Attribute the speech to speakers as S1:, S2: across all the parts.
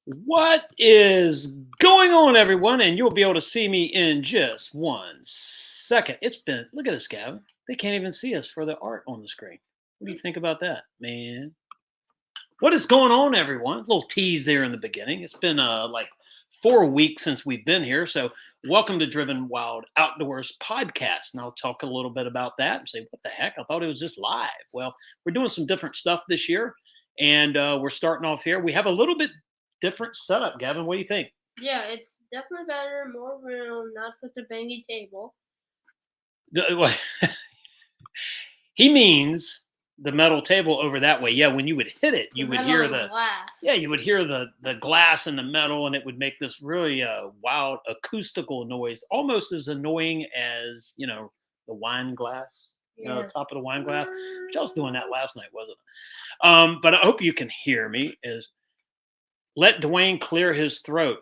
S1: What is going on, everyone? And you'll be able to see me in just 1 second. Look at this, Gavin. They can't even see us for the art on the screen. What do you think about that, man? What is going on, everyone? A little tease there in the beginning. It's been like 4 weeks since we've been here. So, welcome to Driven Wild Outdoors podcast. And I'll talk a little bit about that and say, what the heck? I thought it was just live. Well, we're doing some different stuff this year. And we're starting off here. We have a little bit different setup, Gavin. What do you think?
S2: Yeah, it's definitely better, more room, not such a bangy table.
S1: He means the metal table over that way. Yeah, when you would hit it, you would hear the
S2: glass.
S1: yeah, you would hear the glass and the metal, and it would make this really wild acoustical noise, almost as annoying as the wine glass. The top of the wine glass. Which I was doing that last night, wasn't it? But I hope you can hear me. Is let Dwayne clear his throat.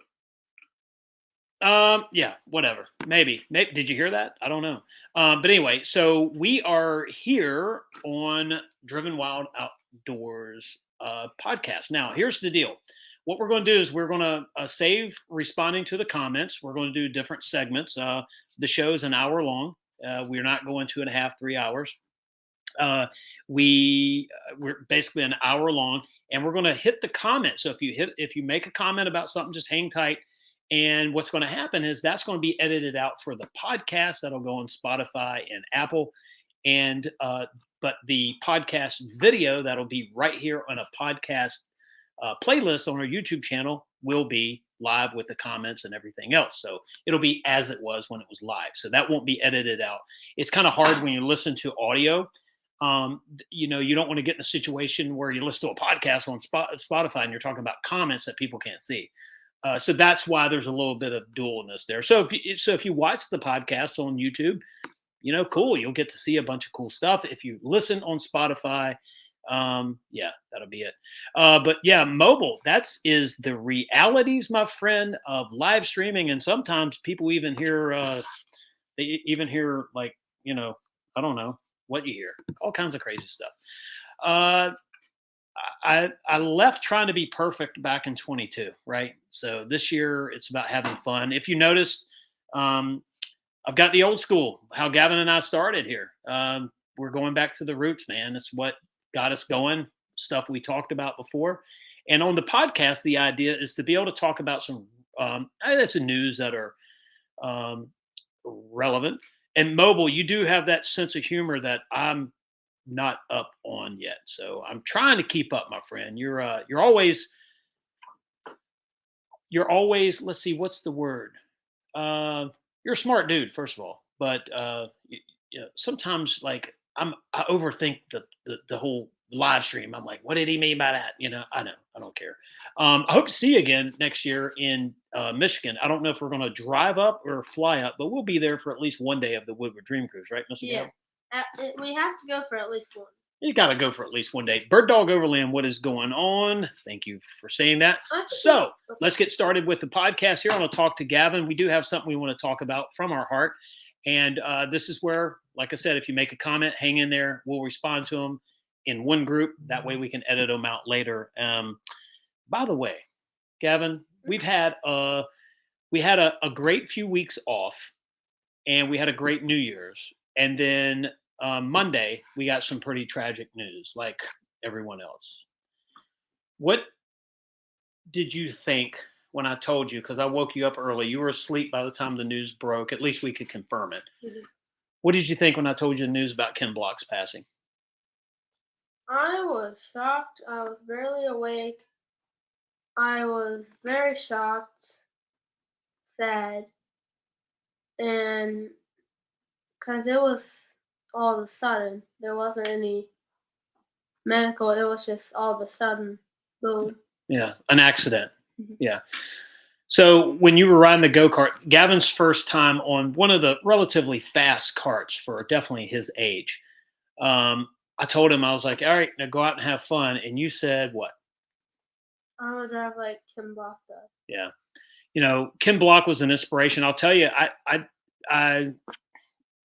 S1: Yeah, whatever. Maybe. Did you hear that? I don't know. But anyway, so we are here on Driven Wild Outdoors podcast. Now, here's the deal. What we're going to do is we're going to save responding to the comments. We're going to do different segments. The show's an hour long. We're not going 2.5, 3 hours. We're basically an hour long, and we're going to hit the comment. So if you make a comment about something, just hang tight. And what's going to happen is that's going to be edited out for the podcast. That'll go on Spotify and Apple. And but the podcast video that'll be right here on a podcast playlist on our YouTube channel will be live with the comments and everything else. So it'll be as it was when it was live. So that won't be edited out. It's kind of hard when you listen to audio. You don't want to get in a situation where you listen to a podcast on Spotify and you're talking about comments that people can't see. So that's why there's a little bit of dualness there. So if you watch the podcast on YouTube, cool, you'll get to see a bunch of cool stuff. If you listen on Spotify, yeah, that'll be it. But yeah, mobile, is the realities, my friend, of live streaming. And sometimes people even hear, like, I don't know what you hear, all kinds of crazy stuff. I left trying to be perfect back in 22, right? So this year it's about having fun. If you notice, I've got the old school, how Gavin and I started here. We're going back to the roots, man. It's what got us going, stuff we talked about before. And on the podcast, the idea is to be able to talk about some that's news that are relevant. And mobile, you do have that sense of humor that I'm not up on yet. So I'm trying to keep up, my friend. You're always, let's see, what's the word? You're a smart dude, first of all, but sometimes like I overthink the whole live stream. I'm like, what did he mean by that? I don't care. I hope to see you again next year in Michigan. I don't know if we're going to drive up or fly up, but we'll be there for at least one day of the Woodward Dream Cruise, right, Mr.
S2: Yeah. We have to go for at least one.
S1: You got to go for at least one day. Bird Dog Overland, what is going on? Thank you for saying that. So let's get started with the podcast here. I want to talk to Gavin. We do have something we want to talk about from our heart. And this is where, like I said, if you make a comment, hang in there. We'll respond to them in one group. That way we can edit them out later. By the way, Gavin, we had a great few weeks off, and we had a great New Year's. And then Monday, we got some pretty tragic news, like everyone else. What did you think when I told you? Because I woke you up early. You were asleep by the time the news broke. At least we could confirm it. Mm-hmm. What did you think when I told you the news about Ken Block's passing?
S2: I was shocked. I was barely awake. I was very shocked, sad, and because it was all of a sudden. There wasn't any medical. It was just all of a sudden, boom.
S1: Yeah, an accident. Mm-hmm. Yeah. So when you were riding the go-kart, Gavin's first time on one of the relatively fast karts for definitely his age, I told him, I was like, all right, now go out and have fun. And you said what?
S2: I would drive like Ken Block does.
S1: Yeah. Ken Block was an inspiration. I'll tell you, I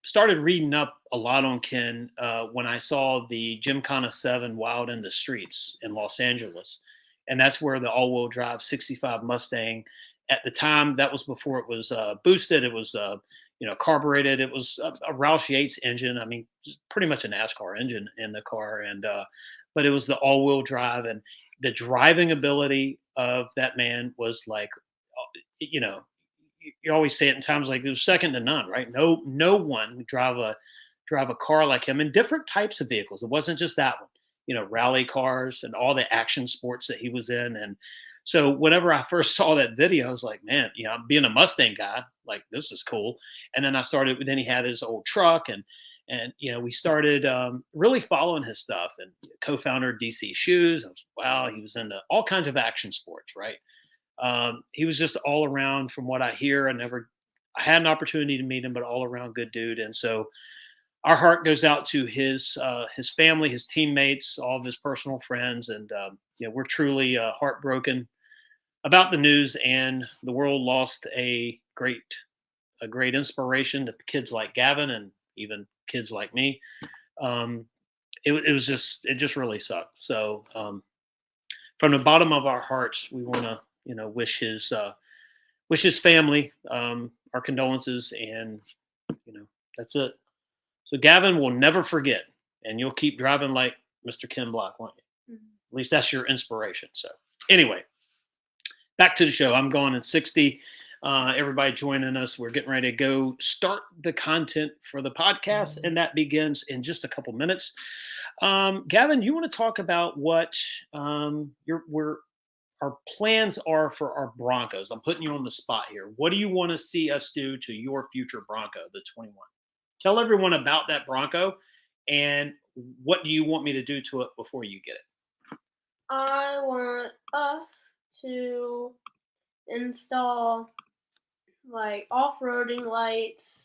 S1: started reading up a lot on Ken when I saw the Gymkhana 7 Wild in the Streets in Los Angeles. and that's where the all-wheel drive '65 Mustang. At the time, that was before it was boosted. It was carbureted. It was a Roush Yates engine. I mean, pretty much a NASCAR engine in the car, and but it was the all-wheel drive, and the driving ability of that man was like, you know, you always say it in times like it was second to none, right? No one would drive a car like him in different types of vehicles. It wasn't just that one, rally cars and all the action sports that he was in. And so whenever I first saw that video, I was like, man, being a Mustang guy, like this is cool. And then I started. Then he had his old truck, and we started really following his stuff. And co-founder of DC Shoes. Wow, he was into all kinds of action sports, right? He was just all around, from what I hear. I had an opportunity to meet him, but all around good dude. And so our heart goes out to his family, his teammates, all of his personal friends, and we're truly heartbroken about the news. And the world lost a great inspiration to kids like Gavin and even kids like me. Um, it just really sucked. So from the bottom of our hearts, we want to wish his family our condolences, and that's it. So Gavin will never forget, and you'll keep driving like Mr. Ken Block, won't you?
S2: Mhm.
S1: At least that's your inspiration. So anyway, back to the show. I'm going in 60. Everybody joining us. We're getting ready to go start the content for the podcast, and that begins in just a couple minutes. Gavin, you want to talk about what our plans are for our Broncos? I'm putting you on the spot here. What do you want to see us do to your future Bronco, the 21? Tell everyone about that Bronco, and what do you want me to do to it before you get it?
S2: I want us to install like off-roading lights,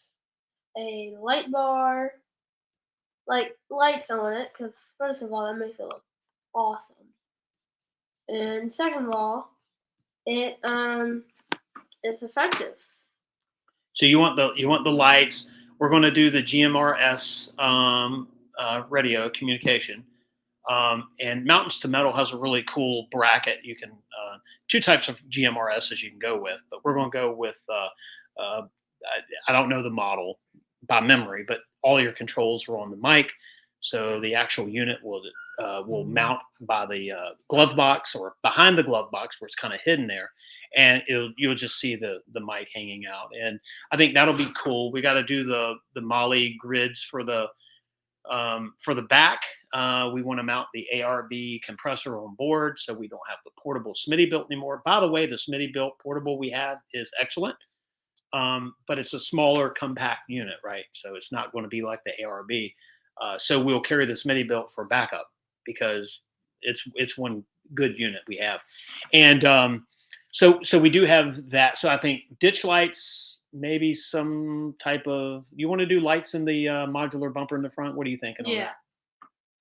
S2: a light bar, like lights on it, because first of all, that makes it look awesome. And second of all, it's effective.
S1: So you want the lights. We're going to do the GMRS radio communication. And Mountains to Metal has a really cool bracket. You can two types of GMRSs you can go with, but we're going to go with I don't know the model by memory, but all your controls are on the mic. So the actual unit will mount by the glove box or behind the glove box where it's kind of hidden there, and you'll just see the mic hanging out. And I think that'll be cool. We got to do the Molly grids for the back. We want to mount the ARB compressor on board, so we don't have the portable Smitty-Bilt anymore. By the way, the Smitty-Bilt portable we have is excellent, but it's a smaller, compact unit, right? So it's not going to be like the ARB. So we'll carry the Smitty-Bilt for backup, because it's one good unit we have. And so we do have that. So I think ditch lights, maybe some type of. You want to do lights in the modular bumper in the front? What are you thinking on
S2: Yeah,
S1: that?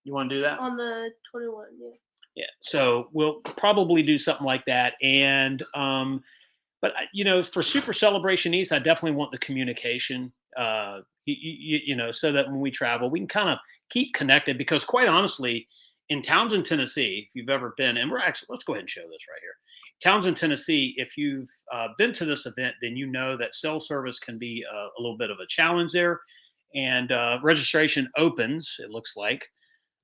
S1: You want to do that?
S2: on the 21. Yeah.
S1: Yeah. So we'll probably do something like that. And but for Super Celebration East, I definitely want the communication. So that when we travel, we can kind of keep connected. Because quite honestly, in Townsend, Tennessee, if you've ever been, and let's go ahead and show this right here. Townsend, Tennessee, if you've been to this event, then you know that cell service can be a little bit of a challenge there. And registration opens, it looks like.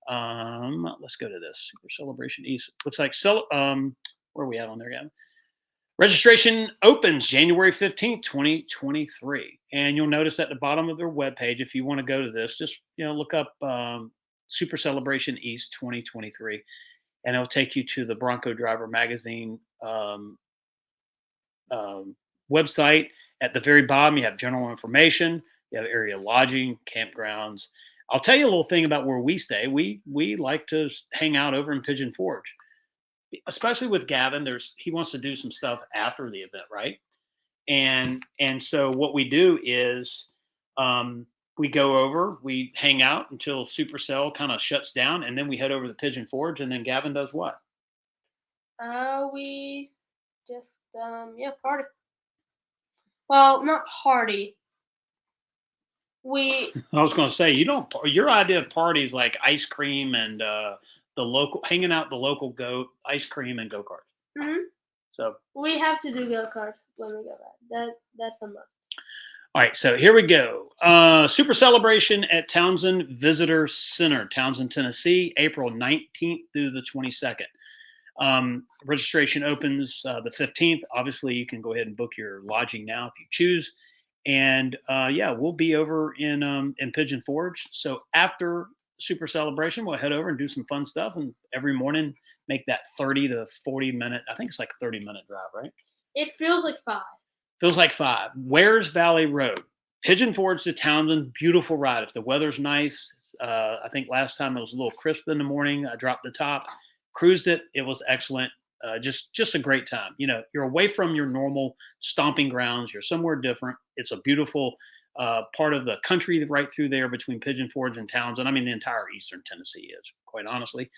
S1: Let's go to this Super Celebration East. Looks like where are we at on there, Gavin? Registration opens January 15th, 2023. And you'll notice at the bottom of their webpage, if you want to go to this, just look up Super Celebration East 2023, and it'll take you to the Bronco Driver Magazine website. At the very bottom, you have general information, you have area lodging, campgrounds. I'll tell you a little thing about where we stay. We like to hang out over in Pigeon Forge, especially with Gavin. He wants to do some stuff after the event, right? And so what we do is we go over, we hang out until Supercell kind of shuts down, and then we head over to Pigeon Forge, and then Gavin does what?
S2: We just party. Well, not party. We
S1: I was going to say, your idea of parties like ice cream and the local hanging out the local goat, ice cream, and go karts.
S2: Mhm.
S1: So
S2: We have to do go karts when we go back. That's a must.
S1: all right, so here we go. Super celebration at Townsend Visitor Center, Townsend, Tennessee, April 19th through the 22nd. Registration opens the 15th. Obviously, you can go ahead and book your lodging now if you choose. And yeah, we'll be over in Pigeon Forge. So after Super Celebration, we'll head over and do some fun stuff. And every morning, make that 30 to 40 minute. I think it's like 30-minute drive, right?
S2: It feels like 5.
S1: Feels like 5. Wares Valley Road, Pigeon Forge to Townsend. Beautiful ride. If the weather's nice, I think last time it was a little crisp in the morning. I dropped the top, cruised it. It was excellent. Just a great time. You're away from your normal stomping grounds. You're somewhere different. It's a beautiful part of the country right through there between Pigeon Forge and Townsend. I mean, the entire eastern Tennessee is, quite honestly.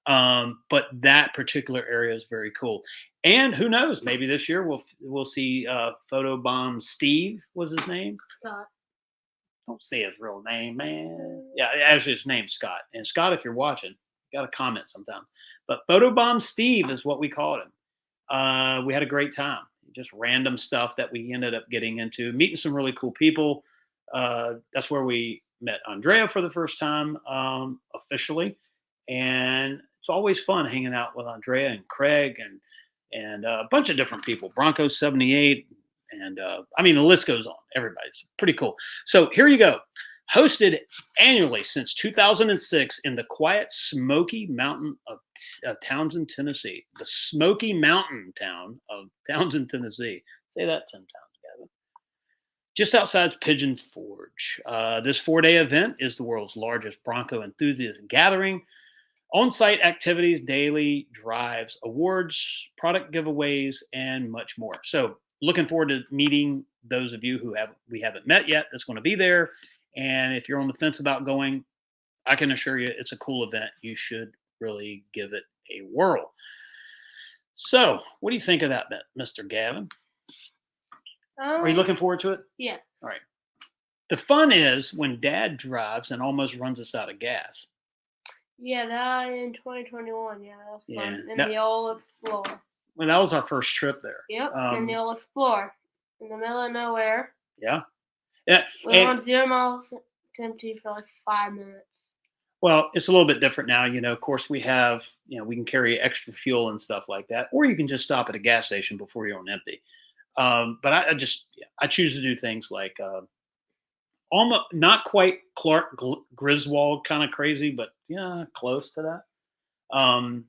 S1: But that particular area is very cool. And who knows? Maybe this year we'll see Photobomb Steve was his name.
S2: Scott.
S1: Don't say his real name, man. Yeah, actually his name's Scott. And Scott, if you're watching, you got to comment sometime. But Photobomb Steve is what we called him. We had a great time. Just random stuff that we ended up getting into, meeting some really cool people. That's where we met Andrea for the first time officially, and it's always fun hanging out with Andrea and Craig and a bunch of different people. Bronco 78, and I mean the list goes on. Everybody's pretty cool. So here you go. Hosted annually since 2006 in the quiet Smoky Mountain of Townsend, Tennessee. The Smoky Mountain town of Townsend, Tennessee. Say that 10 times, Gavin. Just outside Pigeon Forge. This 4-day event is the world's largest Bronco enthusiast gathering. On-site activities, daily drives, awards, product giveaways, and much more. So, looking forward to meeting those of you we haven't met yet. That's going to be there. And if you're on the fence about going, I can assure you it's a cool event. You should really give it a whirl. So, what do you think of that, Mr. Gavin? Are you looking forward to it?
S2: Yeah.
S1: All right. The fun is when Dad drives and almost runs us out of gas.
S2: Yeah, that in 2021. Yeah, that was fun.
S1: Yeah,
S2: In the old Explorer.
S1: Well, that was our first trip there.
S2: Yep, in the old Explorer. In the middle of nowhere.
S1: Yeah. Yeah.
S2: We went 0 miles empty for like 5 minutes.
S1: Well, it's a little bit different now. Of course, we have, we can carry extra fuel and stuff like that, or you can just stop at a gas station before you're on empty. But I choose to do things like almost not quite Clark Griswold kind of crazy, but yeah, close to that.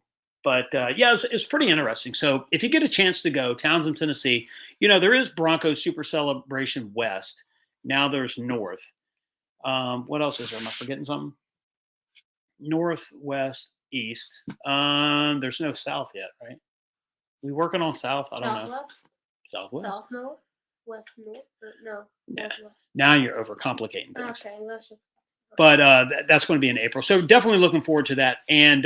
S1: But yeah, it's pretty interesting. So if you get a chance to go, Townsend, Tennessee, there is Bronco Super Celebration West. Now there's North. What else is there? Am I forgetting something? North, West, East. There's no South yet, right? We working on South? I don't know. Southwest?
S2: South North? West North? No.
S1: Yeah.
S2: Northwest.
S1: Now you're overcomplicating things.
S2: Okay, let's just.
S1: But that's going to be in April, so definitely looking forward to that. And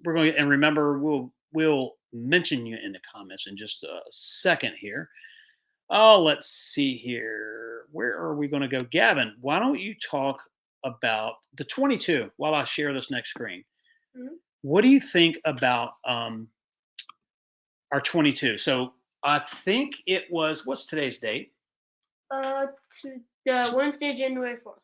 S1: we're going to, and remember, we'll mention you in the comments in just a second here. Oh, let's see here. Where are we going to go, Gavin? Why don't you talk about the 22 while I share this next screen?
S2: Mm-hmm.
S1: What do you think about our 22? So I think it was, what's today's date?
S2: Wednesday, January 4th.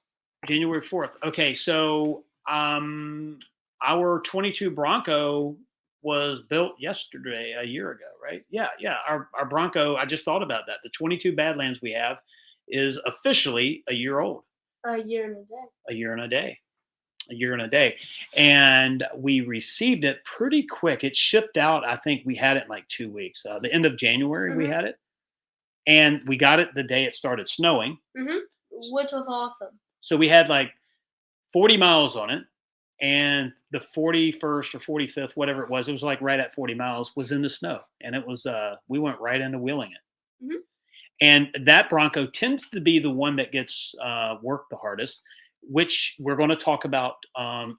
S1: January 4th. Okay, so our 22 Bronco was built yesterday, a year ago, right? Yeah. Our Bronco, I just thought about that. The 22 Badlands we have is officially a year old.
S2: A year and a day.
S1: A year and a day. A year and a day. And we received it pretty quick. It shipped out, I think we had it in like 2 weeks. The end of January, we had it. And we got it the day it started snowing.
S2: Mm-hmm. Which was awesome.
S1: So we had like 40 miles on it. And the 41st or 45th, whatever it was like right at 40 miles, was in the snow. And it was, we went right into wheeling it.
S2: Mm-hmm.
S1: And that Bronco tends to be the one that gets worked the hardest, which we're going to talk about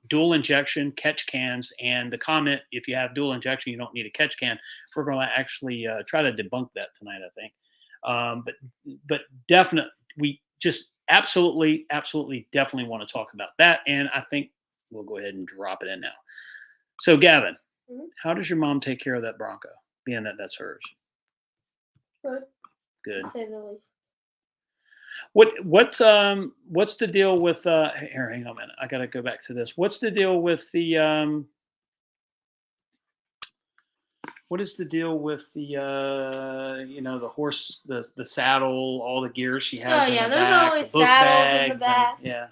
S1: dual injection, catch cans. And the comment, if you have dual injection, you don't need a catch can. We're going to actually try to debunk that tonight, I think. But definitely, we just absolutely, definitely want to talk about that. And I think we'll go ahead and drop it in now. So, Gavin,
S2: Mhm.
S1: how does your mom take care of that Bronco, being that that's hers?
S2: Good,
S1: Good.
S2: to say the least.
S1: What's the deal with here, hang on a minute. I gotta go back to this. What's the deal with the what is the deal with the the horse, the saddle, all the gear she
S2: Oh
S1: has in
S2: yeah,
S1: the
S2: there's
S1: back, the
S2: always
S1: book
S2: saddles in the
S1: bags, and
S2: back,
S1: yeah.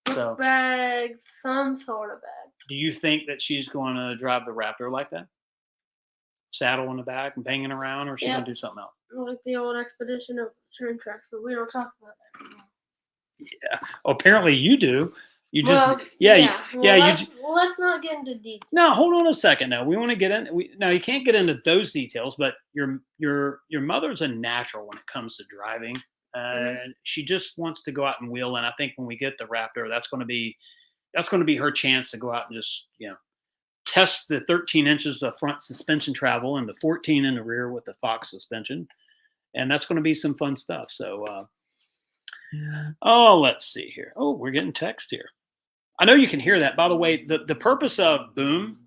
S2: book
S1: So
S2: bags, some sort of bag.
S1: do you think that she's going to drive the Raptor like that? Saddle in the back and banging around, or is she going
S2: Yep,
S1: to do something else?
S2: like the old expedition of train tracks, but we don't talk about that anymore.
S1: Yeah. Oh, apparently you do. You just
S2: Well,
S1: yeah,
S2: yeah.
S1: yeah,
S2: Well,
S1: you
S2: let's not get into detail.
S1: no, hold on a second now. We want to get in. Now you can't get into those details, but your mother's a natural when it comes to driving,
S2: Hmm.
S1: and she just wants to go out and wheel. And I think when we get the Raptor, that's going to be her chance to go out and just test the 13 inches of front suspension travel and the 14 in the rear with the Fox suspension, and that's going to be some fun stuff. So, oh, let's see here. Oh, we're getting text here. I know you can hear that. By the way, the purpose of boom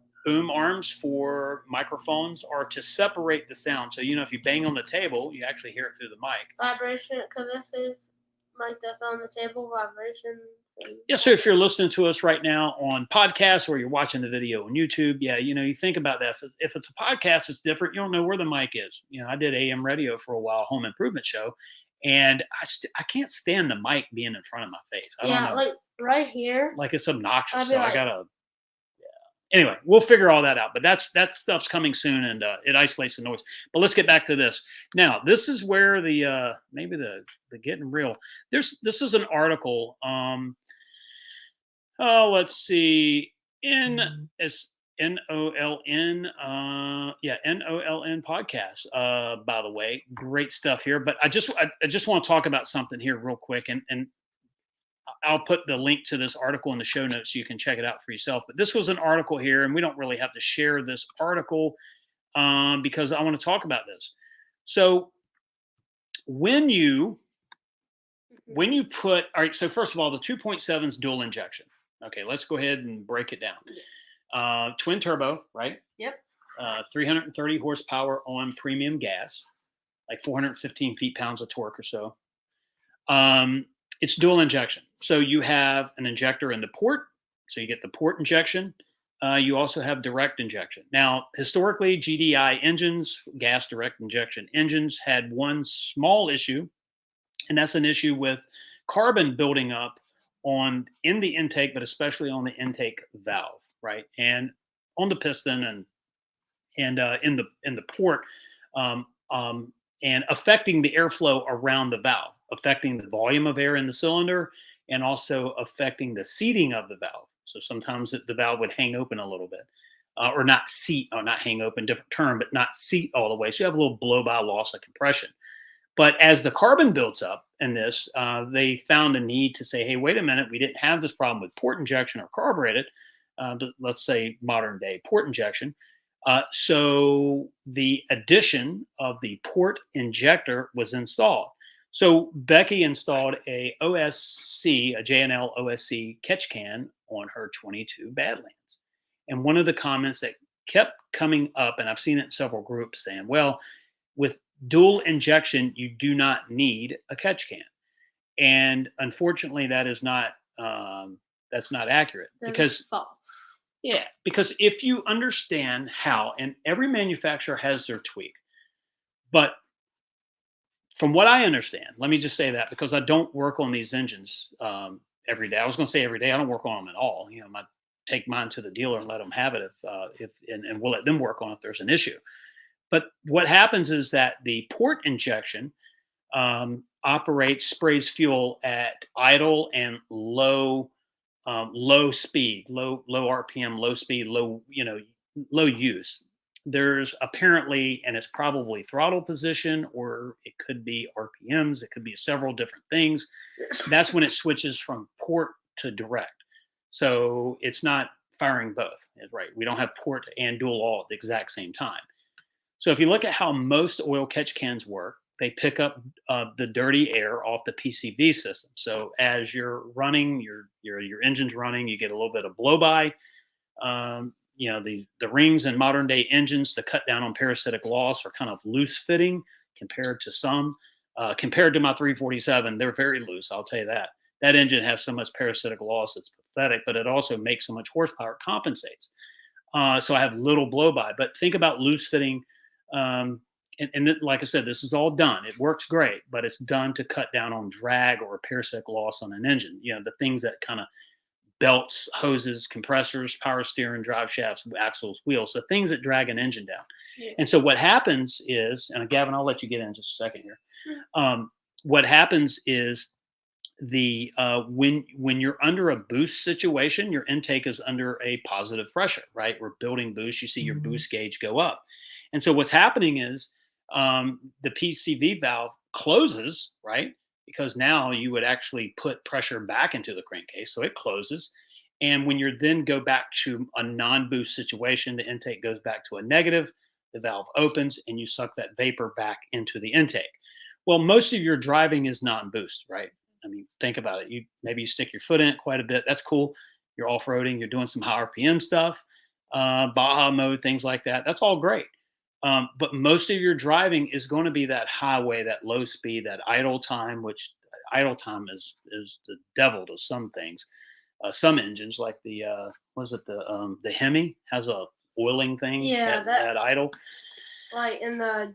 S1: arms for microphones are to separate the sound. So if you bang on the table, you actually hear it through the mic.
S2: Vibration, because this is like that's on the table, vibration.
S1: Yeah. So if you're listening to us right now on podcast or you're watching the video on YouTube, yeah, you think about that. If it's a podcast, it's different. You don't know where the mic is. I did AM radio for a while, home improvement show, and I can't stand the mic being in front of my face. I don't
S2: Yeah,
S1: know,
S2: like right here.
S1: like it's obnoxious.
S2: I'd be
S1: So I
S2: like,
S1: gotta anyway, we'll figure all that out. But that stuff's coming soon, and it isolates the noise. But let's get back to this. Now, this is where the maybe the getting real. This is an article. Oh, let's see. It's NOLN. Yeah, NOLN podcast. By the way, great stuff here. But I just want to talk about something here real quick, and I'll put the link to this article in the show notes so you can check it out for yourself. But this was an article here, and we don't really have to share this article because I want to talk about this. So when you put all right, so first of all, the 2.7 is dual injection. Okay, let's go ahead and break it down. Twin turbo, right?
S2: yep.
S1: 330 horsepower on premium gas, like 415 feet-pounds of torque or so. It's dual injection. So you have an injector in the port. So you get the port injection. You also have direct injection. Now, historically, GDI engines, gas direct injection engines, had one small issue, and that's an issue with carbon building up in the intake, but especially on the intake valve, right, and on the piston and in the port, um, um, and affecting the airflow around the valve, affecting the volume of air in the cylinder, and also affecting the seating of the valve. So sometimes the valve would hang open a little bit, or not seat, or not hang open, different term, but not seat all the way. So you have a little blow by loss of compression. But as the carbon builds up in this, they found a need to say, hey, wait a minute, we didn't have this problem with port injection or carbureted, let's say modern day port injection. So the addition of the port injector was installed. So Becky installed a OSC, a JNL OSC catch can on her 22 Badlands. And one of the comments that kept coming up, and I've seen it in several groups saying, well, with dual injection, you do not need a catch can, and unfortunately, that's not accurate because
S2: False.
S1: yeah, because if you understand how, and every manufacturer has their tweak, but from what I understand, let me just say that because I don't work on these engines every day. I was going to say every day. I don't work on them at all. I take mine to the dealer and let them have it if and we'll let them work on it if there's an issue. But what happens is that the port injection sprays fuel at idle and low speed, low RPM, low speed, low use. There's apparently, and it's probably throttle position, or it could be RPMs. It could be several different things. That's when it switches from port to direct. So it's not firing both, right? We don't have port and dual all at the exact same time. So if you look at how most oil catch cans work, they pick up the dirty air off the PCV system. So as you're running, your engine's running, you get a little bit of blow by. the rings in modern day engines to cut down on parasitic loss are kind of loose fitting compared to some. Compared to my 347, they're very loose. I'll tell you that. That engine has so much parasitic loss, it's pathetic, but it also makes so much horsepower, it compensates. So I have little blow by. But think about loose fitting. Like I said, this is all done. It works great, but it's done to cut down on drag or parasitic loss on an engine. The things that kind of belts, hoses, compressors, power steering, drive shafts, axles, wheels, the things that drag an engine down.
S2: Yeah.
S1: And so what happens is, and Gavin, I'll let you get in just a second here. What happens is when you're under a boost situation, your intake is under a positive pressure, right? We're building boost. You see your boost gauge go up, and so what's happening is the PCV valve closes, right? Because now you would actually put pressure back into the crankcase, so it closes. And when you then go back to a non-boost situation, the intake goes back to a negative. The valve opens, and you suck that vapor back into the intake. Well, most of your driving is non-boost, right? I mean, think about it. Maybe you stick your foot in it quite a bit. That's cool. You're off-roading. You're doing some high RPM stuff, Baja mode, things like that. That's all great. But most of your driving is going to be that highway, that low speed, that idle time, which idle time is the devil to some things. Some engines, like the was it the Hemi, has a oiling thing
S2: Yeah,
S1: at idle.
S2: like in the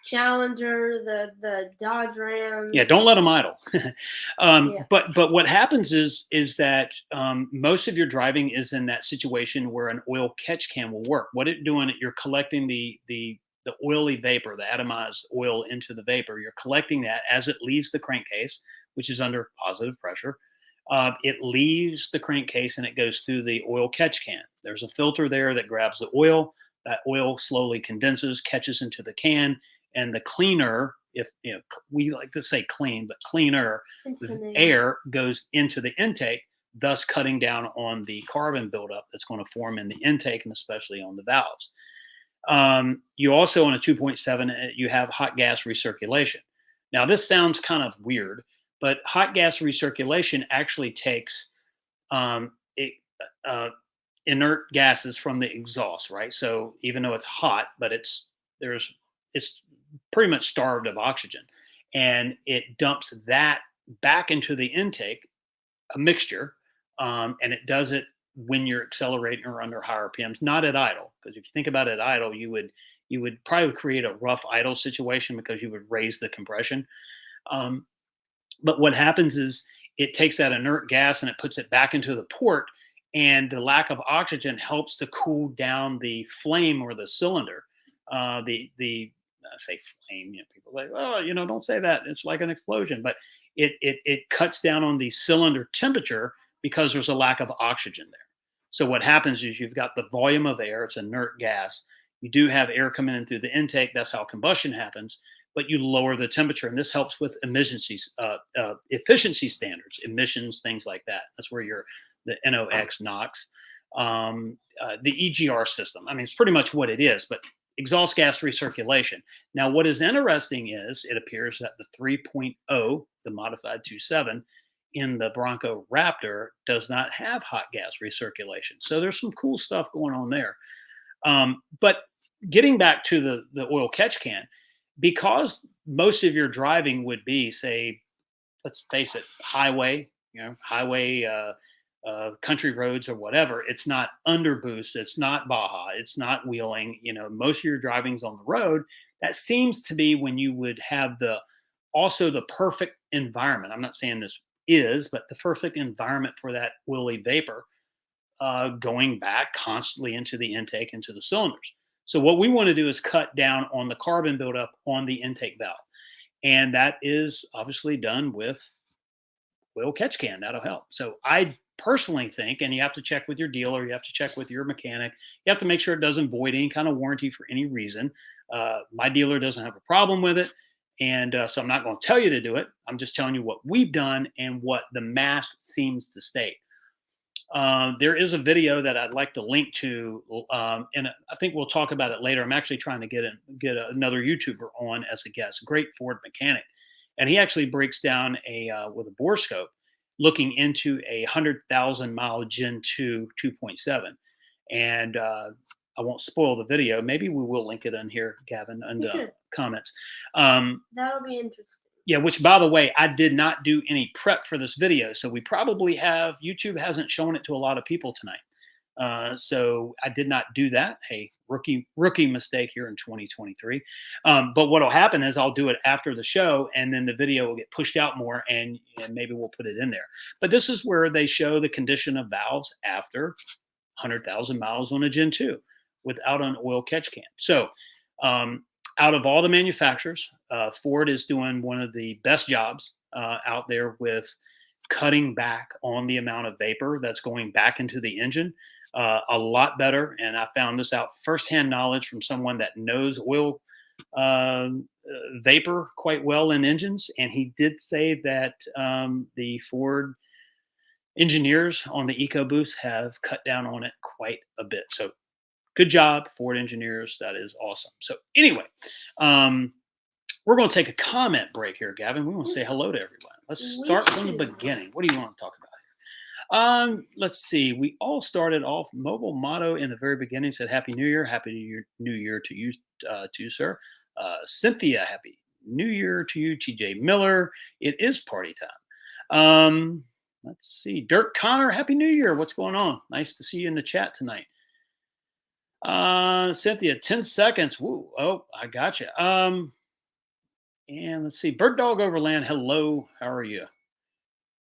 S2: Challenger, the Dodge Ram.
S1: Yeah, don't let them idle.
S2: Yeah.
S1: But what happens is that most of your driving is in that situation where an oil catch can will work. What it doing? You're collecting the oily vapor, the atomized oil into the vapor. You're collecting that as it leaves the crankcase, which is under positive pressure. It leaves the crankcase and it goes through the oil catch can. There's a filter there that grabs the oil. That oil slowly condenses, catches into the can, and the cleaner, if we like to say clean, but cleaner air goes into the intake, thus cutting down on the carbon buildup that's going to form in the intake and especially on the valves. You also, on a 2.7, you have hot gas recirculation. Now, this sounds kind of weird, but hot gas recirculation actually takes it, inert gases from the exhaust, right? So even though it's hot, but it's pretty much starved of oxygen, and it dumps that back into the intake, a mixture, and it does it when you're accelerating or under higher RPMs, not at idle. Because if you think about it at idle, you would probably create a rough idle situation because you would raise the compression. Um, but what happens is it takes that inert gas and it puts it back into the port, and the lack of oxygen helps to cool down the flame or the cylinder. The I say flame, people are like, oh, don't say that. It's like an explosion, but it cuts down on the cylinder temperature because there's a lack of oxygen there. So what happens is you've got the volume of air, it's inert gas. You do have air coming in through the intake. That's how combustion happens. But you lower the temperature, and this helps with efficiency standards, emissions, things like that. That's where the NOx, NOx, the EGR system. I mean, it's pretty much what it is, but exhaust gas recirculation. Now, what is interesting is it appears that the 3.0, the modified 2.7, in the Bronco Raptor does not have hot gas recirculation. So there's some cool stuff going on there. But getting back to the oil catch can, because most of your driving would be, say, let's face it, highway, country roads or whatever. It's not under boost. It's not Baja. It's not wheeling. Most of your driving's on the road. That seems to be when you would have also the perfect environment. I'm not saying this is, but the perfect environment for that oily vapor going back constantly into the intake, into the cylinders. So what we want to do is cut down on the carbon buildup on the intake valve. And that is obviously done with oil catch can. That'll help. So I personally think, and you have to check with your dealer, you have to check with your mechanic, you have to make sure it doesn't void any kind of warranty for any reason. My dealer doesn't have a problem with it. And so I'm not going to tell you to do it. I'm just telling you what we've done and what the math seems to state. There is a video that I'd like to link to, and I think we'll talk about it later. I'm actually trying to get another YouTuber on as a guest, great Ford mechanic, and he actually breaks down with a bore scope, looking into a 100,000 mile Gen 2 2.7, and I won't spoil the video. Maybe we will link it in here, Gavin, in
S2: You
S1: the
S2: should.
S1: comments. Um,
S2: That'll be interesting.
S1: yeah, which by the way, I did not do any prep for this video, so we probably have YouTube hasn't shown it to a lot of people tonight. So I did not do that. Hey, rookie mistake here in 2023. But what'll happen is I'll do it after the show, and then the video will get pushed out more, and maybe we'll put it in there. But this is where they show the condition of valves after 100,000 miles on a Gen 2 without an oil catch can. So um, out of all the manufacturers, Ford is doing one of the best jobs out there with cutting back on the amount of vapor that's going back into the engine a lot better. And I found this out firsthand knowledge from someone that knows oil vapor quite well in engines. And he did say that the Ford engineers on the EcoBoost have cut down on it quite a bit. So good job, Ford engineers. That is awesome. So anyway, we're going to take a comment break here, Gavin. We want to say hello to everyone. Let's start from the beginning. What do you want to talk about here? Let's see. We all started off. Mobile Motto in the very beginning said "Happy New Year, Happy New Year to you, too, sir." Cynthia, Happy New Year to you. TJ Miller, it is party time. Let's see. Dirk Connor, Happy New Year. What's going on? Nice to see you in the chat tonight. Cynthia, 10 seconds. Woo. Oh, I got you. And let's see. Bird Dog Overland, hello. How are you?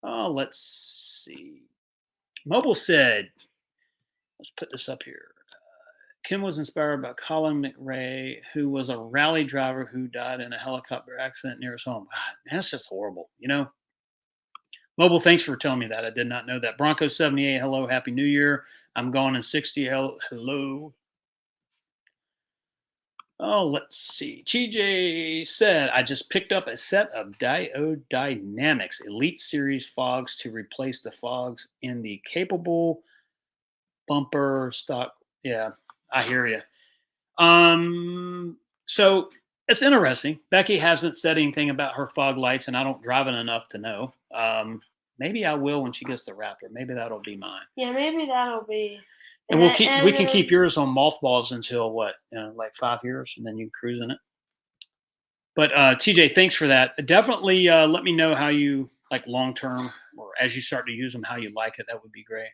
S1: Oh, let's see. Mobile said, let's put this up here. Kim was inspired by Colin McRae, who was a rally driver who died in a helicopter accident near his home. God, man, that's just horrible. You know, Mobile, thanks for telling me that. I did not know that. Bronco 78, hello. Happy New Year. I'm gone in 60. Hello. Oh, let's see. TJ said, I just picked up a set of Diodynamics Elite Series fogs to replace the fogs in the capable bumper stock. Yeah, I hear you. So it's interesting. Becky hasn't said anything about her fog lights, and I don't drive it enough to know. Maybe I will when she gets the Raptor. Maybe that'll be mine.
S2: Yeah, maybe that'll be.
S1: And we can keep yours on mothballs until what, like 5 years, and then you can cruise in it. But TJ, thanks for that. Definitely let me know how you like long term, or as you start to use them, how you like it. That would be great.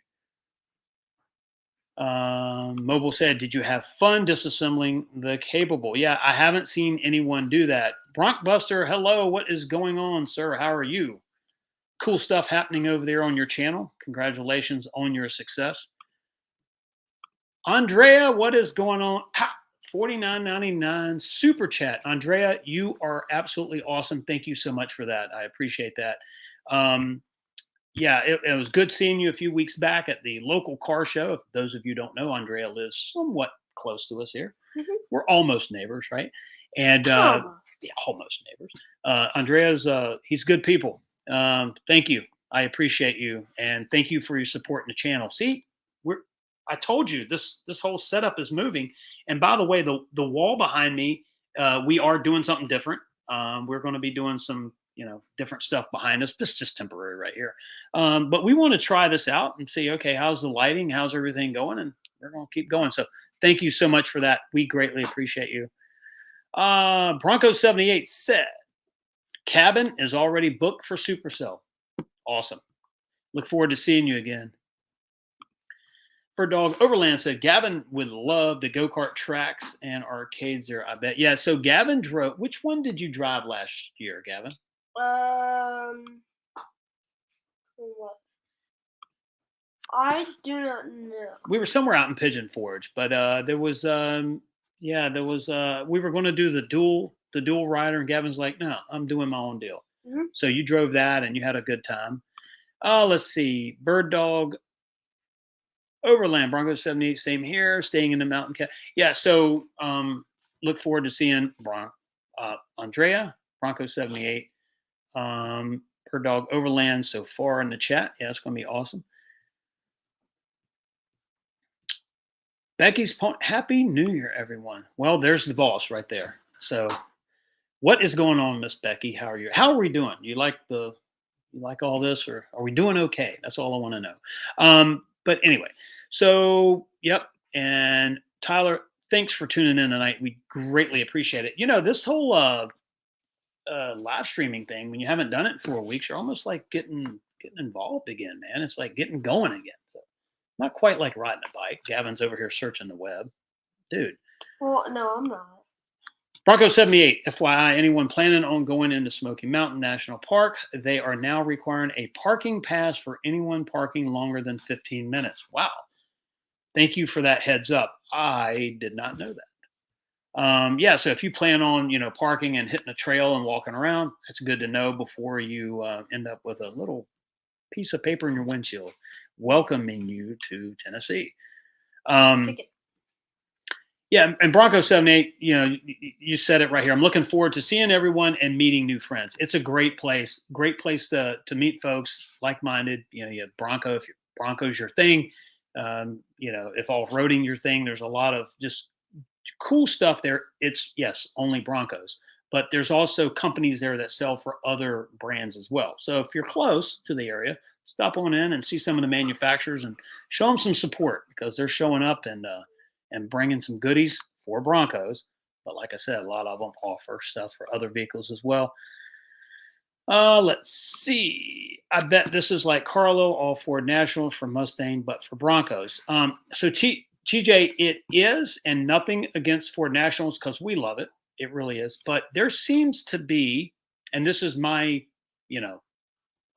S1: Mobile said, "Did you have fun disassembling the capable?" Yeah, I haven't seen anyone do that. Bronkbuster, hello. What is going on, sir? How are you? Cool stuff happening over there on your channel. Congratulations on your success. Andrea, what is going on? $49.99 super chat. Andrea, you are absolutely awesome. Thank you so much for that. I appreciate that. Yeah, it was good seeing you a few weeks back at the local car show. If those of you don't know, Andrea lives somewhat close to us here.
S2: Mm-hmm.
S1: We're almost neighbors, right? And yeah, almost neighbors. Andrea's he's good people. Thank you. I appreciate you, and thank you for your support in the channel. See, I told you this whole setup is moving. And by the way, the wall behind me, we are doing something different. We're going to be doing some different stuff behind us. This is just temporary right here. But we want to try this out and see, okay, how's the lighting? How's everything going? And we're going to keep going. So thank you so much for that. We greatly appreciate you. Bronco 78 said, cabin is already booked for Supercell. Awesome. Look forward to seeing you again. For Dog Overland said, Gavin would love the go-kart tracks and arcades there, I bet. Yeah, so Gavin drove. Which one did you drive last year, Gavin?
S2: What? I do not know.
S1: We were somewhere out in Pigeon Forge, but there was we were going to do the dual rider, and Gavin's like, no, I'm doing my own deal.
S2: Mm-hmm.
S1: So you drove that and you had a good time. Let's see. Bird Dog Overland, Bronco 78, same here, staying in the mountain cat. Yeah, so look forward to seeing Andrea, Bronco 78, per Dog Overland so far in the chat. Yeah, it's going to be awesome. Becky's point, Happy New Year, everyone. Well, there's the boss right there. So what is going on, Miss Becky? How are you? How are we doing? You like all this, or are we doing okay? That's all I want to know. But anyway, so yep, And Tyler, thanks for tuning in tonight. We greatly appreciate it. This whole live streaming thing, when you haven't done it in 4 weeks, you're almost like getting involved again, man. It's like getting going again. So not quite like riding a bike. Gavin's over here searching the web, dude.
S2: Well, no, I'm not.
S1: Bronco 78, FYI, anyone planning on going into Smoky Mountain National Park, they are now requiring a parking pass for anyone parking longer than 15 minutes. Wow. Thank you for that heads up. I did not know that. Yeah, so if you plan on, parking and hitting a trail and walking around, that's good to know before you end up with a little piece of paper in your windshield welcoming you to Tennessee. Um, yeah, and Bronco 78, you said it right here. I'm looking forward to seeing everyone and meeting new friends. It's a great place to meet folks like-minded. You have Bronco, if Bronco's your thing. If off-roading your thing, there's a lot of just cool stuff there. It's, yes, only Broncos, but there's also companies there that sell for other brands as well. So if you're close to the area, stop on in and see some of the manufacturers and show them some support, because they're showing up and bringing some goodies for Broncos. But like I said, a lot of them offer stuff for other vehicles as well. Let's see. I bet this is like Carlo, all Ford Nationals for Mustang, but for Broncos. So TJ, it is, and nothing against Ford Nationals because we love it. It really is. But there seems to be, and this is my,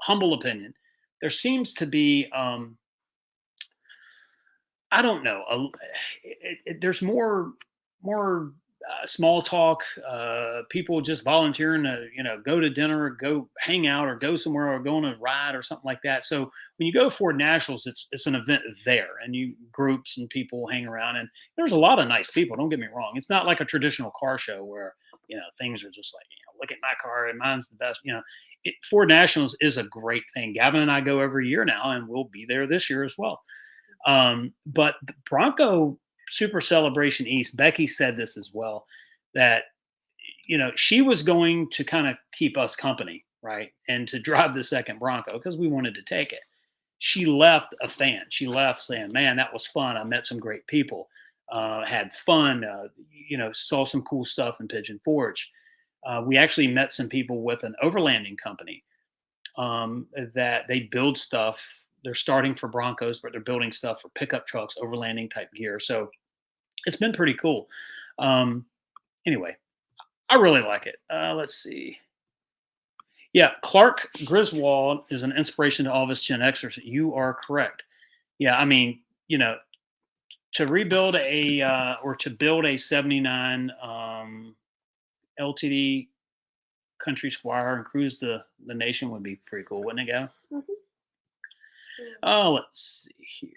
S1: humble opinion, there seems to be, I don't know, there's more small talk, people just volunteering to, go to dinner, or go hang out, or go somewhere, or go on a ride, or something like that. So when you go to Ford Nationals, it's an event there, and you groups and people hang around, and there's a lot of nice people. Don't get me wrong; it's not like a traditional car show where things are just like, look at my car and mine's the best. Ford Nationals is a great thing. Gavin and I go every year now, and we'll be there this year as well. But the Bronco Super Celebration East, Becky said this as well, that she was going to kind of keep us company, right, and to drive the second Bronco because we wanted to take it. She left a fan. She left saying, "Man, that was fun. I met some great people, had fun. Saw some cool stuff in Pigeon Forge. We actually met some people with an overlanding company that they build stuff. They're starting for Broncos, but they're building stuff for pickup trucks, overlanding type gear. So it's been pretty cool. Anyway, I really like it. Let's see. Yeah, Clark Griswold is an inspiration to all of us Gen Xers. You are correct. Yeah, I mean, to rebuild or to build a 79 LTD Country Squire and cruise the nation would be pretty cool, wouldn't it, Gal?
S2: Mm-hmm.
S1: Oh, let's see here.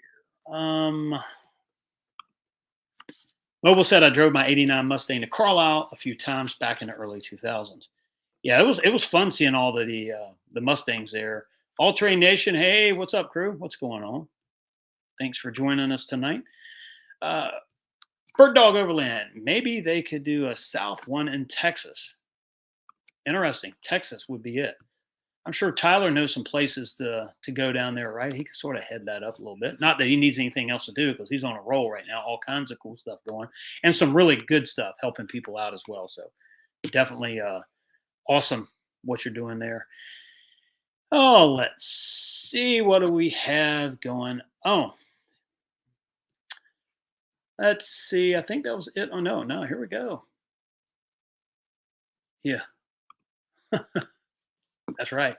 S1: Mobile said I drove my '89 Mustang to Carlisle a few times back in the early 2000s. Yeah, it was fun seeing all the Mustangs there. All Train Nation, hey, what's up, crew? What's going on? Thanks for joining us tonight. Bird Dog Overland. Maybe they could do a South one in Texas. Interesting. Texas would be it. I'm sure Tyler knows some places to go down there, right? He can sort of head that up a little bit. Not that he needs anything else to do because he's on a roll right now. All kinds of cool stuff going, and some really good stuff helping people out as well. So definitely awesome what you're doing there. Oh, let's see. What do we have going? Oh, let's see. I think that was it. Oh no, here we go. Yeah, that's right.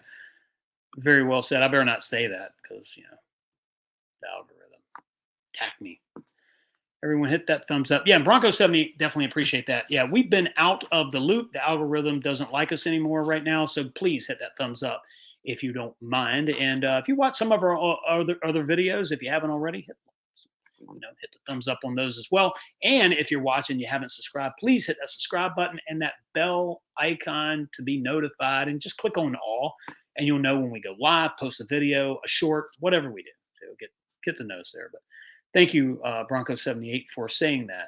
S1: Very well said. I better not say that because the algorithm attack me. Everyone hit that thumbs up. Yeah, Bronco 70, definitely appreciate that. Yeah, we've been out of the loop. The algorithm doesn't like us anymore right now. So please hit that thumbs up if you don't mind. And if you watch some of our other videos, if you haven't already, hit the thumbs up on those as well. And if you're watching, you haven't subscribed, please hit that subscribe button and that bell icon to be notified, and just click on all, and you'll know when we go live, post a video, a short, whatever we do. So get the notes there. But thank you, Bronco 78, for saying that.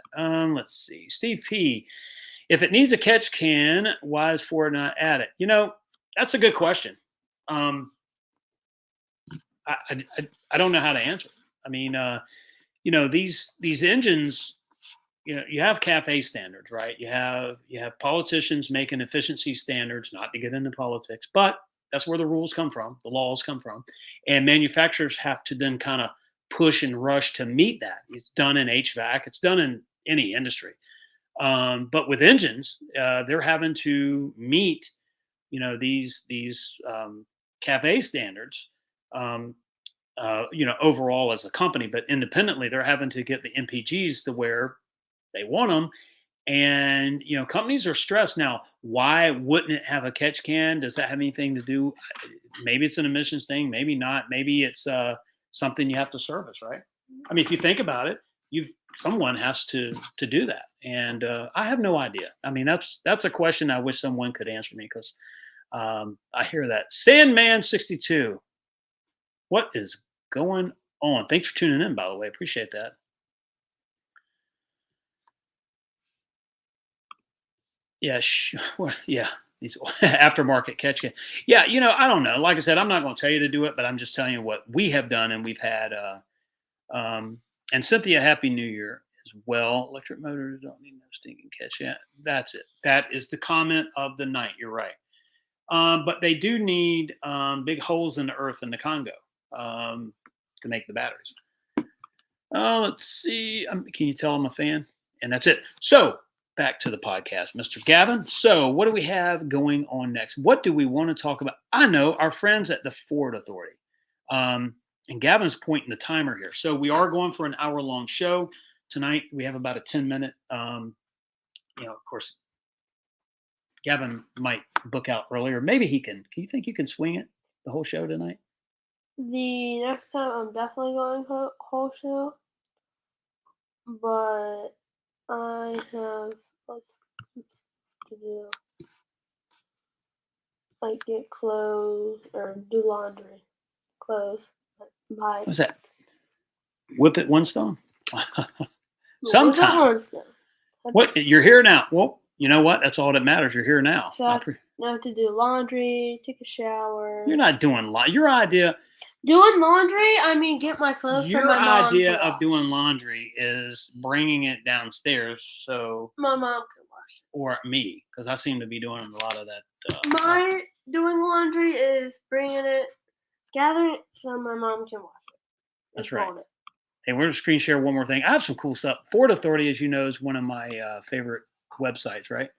S1: Let's see. Steve P. If it needs a catch can, why is Ford not at it? That's a good question. I don't know how to answer it. I mean, these engines, you have cafe standards, right? You have politicians making efficiency standards, not to get into politics, but that's where the rules come from, the laws come from, and manufacturers have to then kind of push and rush to meet that. It's done in HVAC, it's done in any industry, but with engines, they're having to meet these cafe standards. Um, overall as a company, but independently, they're having to get the MPGs to where they want them. And companies are stressed now. Why wouldn't it have a catch can? Does that have anything to do? Maybe it's an emissions thing. Maybe not. Maybe it's something you have to service, right? I mean, if you think about it, someone has to do that, and I have no idea. I mean, that's a question I wish someone could answer me, because I hear that Sandman 62. What is going on? Thanks for tuning in, by the way. Appreciate that. Yeah, well, yeah, these aftermarket catch can. Yeah, I don't know. Like I said, I'm not going to tell you to do it, but I'm just telling you what we have done, and we've had. And Cynthia, Happy New Year as well. Electric motors don't need no stinking catch. Yeah, that's it. That is the comment of the night. You're right. But they do need big holes in the earth in the Congo to make the batteries. Let's see. Can you tell I'm a fan? And that's it. So back to the podcast, Mr. Gavin. So what do we have going on next? What do we want to talk about? I know our friends at the Ford Authority. And Gavin's pointing the timer here. So we are going for an hour-long show tonight. We have about a 10-minute. Of course, Gavin might book out earlier. Maybe he can. Can you think you can swing it the whole show tonight?
S2: The next time I'm definitely going whole show, but I have to do, like get clothes or do laundry, clothes.
S1: What's that? Whip it one stone. Sometime. What, you're here now? Well, you know what? That's all that matters. You're here now.
S2: So I have to do laundry, take a shower.
S1: You're not doing your idea.
S2: Doing laundry? I mean, get my clothes from my mom.
S1: Your idea of doing laundry is bringing it downstairs so
S2: my mom can wash it.
S1: Or me, because I seem to be doing a lot of that.
S2: My doing laundry is bringing it, gathering it so my mom can wash it.
S1: That's right. It. Hey, we're going to screen share one more thing. I have some cool stuff. Ford Authority, as you know, is one of my favorite websites, right?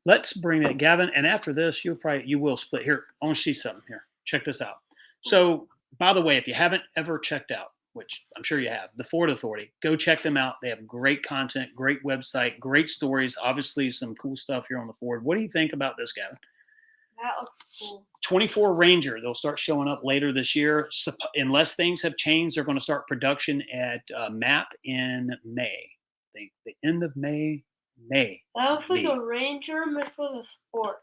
S1: Let's bring that, Gavin. And after this, you will split. Here, I want to see something here. Check this out. So, by the way, if you haven't ever checked out, which I'm sure you have, the Ford Authority, go check them out. They have great content, great website, great stories. Obviously, some cool stuff here on the Ford. What do you think about this, Gavin?
S2: That looks cool.
S1: 24 Ranger. They'll start showing up later this year. Unless things have changed, they're going to start production at MAP in May. The end of May.
S2: That looks like a Ranger mixed with a Sport.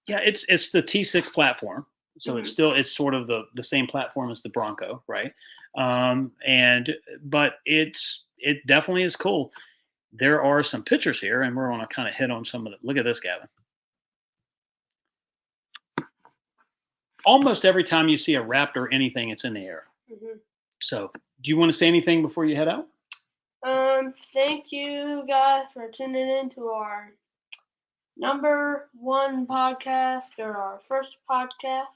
S1: Yeah, it's the T6 platform, so it's sort of the same platform as the Bronco, right? But it definitely is cool. There are some pictures here, and we're going to kind of hit on some of them. Look at this, Gavin. Almost every time you see a Raptor or anything, it's in the air. Mm-hmm. So, do you want to say anything before you head out?
S2: Thank you guys for tuning in to our number one podcast, or our first podcast.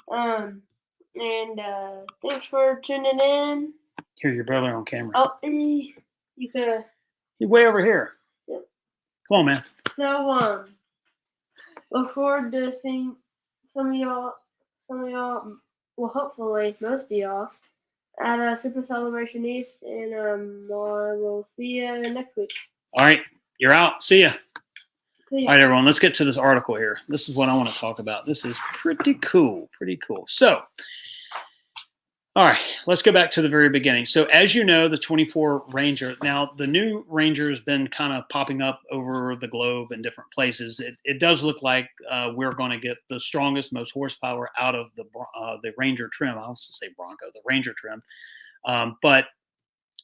S2: And thanks for tuning in.
S1: Here's your brother on camera.
S2: Oh, you could.
S1: He's way over here.
S2: Yep.
S1: Come on, man.
S2: So, look forward to seeing some of y'all, well, hopefully most of y'all, at Super Celebration East, and we'll see you next week.
S1: All right, you're out. See ya. All right, everyone, let's get to this article here. This is what I want to talk about. This is pretty cool. So, all right, let's go back to the very beginning. So, as you know, the 24 Ranger, now the new Ranger has been kind of popping up over the globe in different places. It does look like we're going to get the strongest, most horsepower out of the Ranger trim. I was to say Bronco, the Ranger trim. But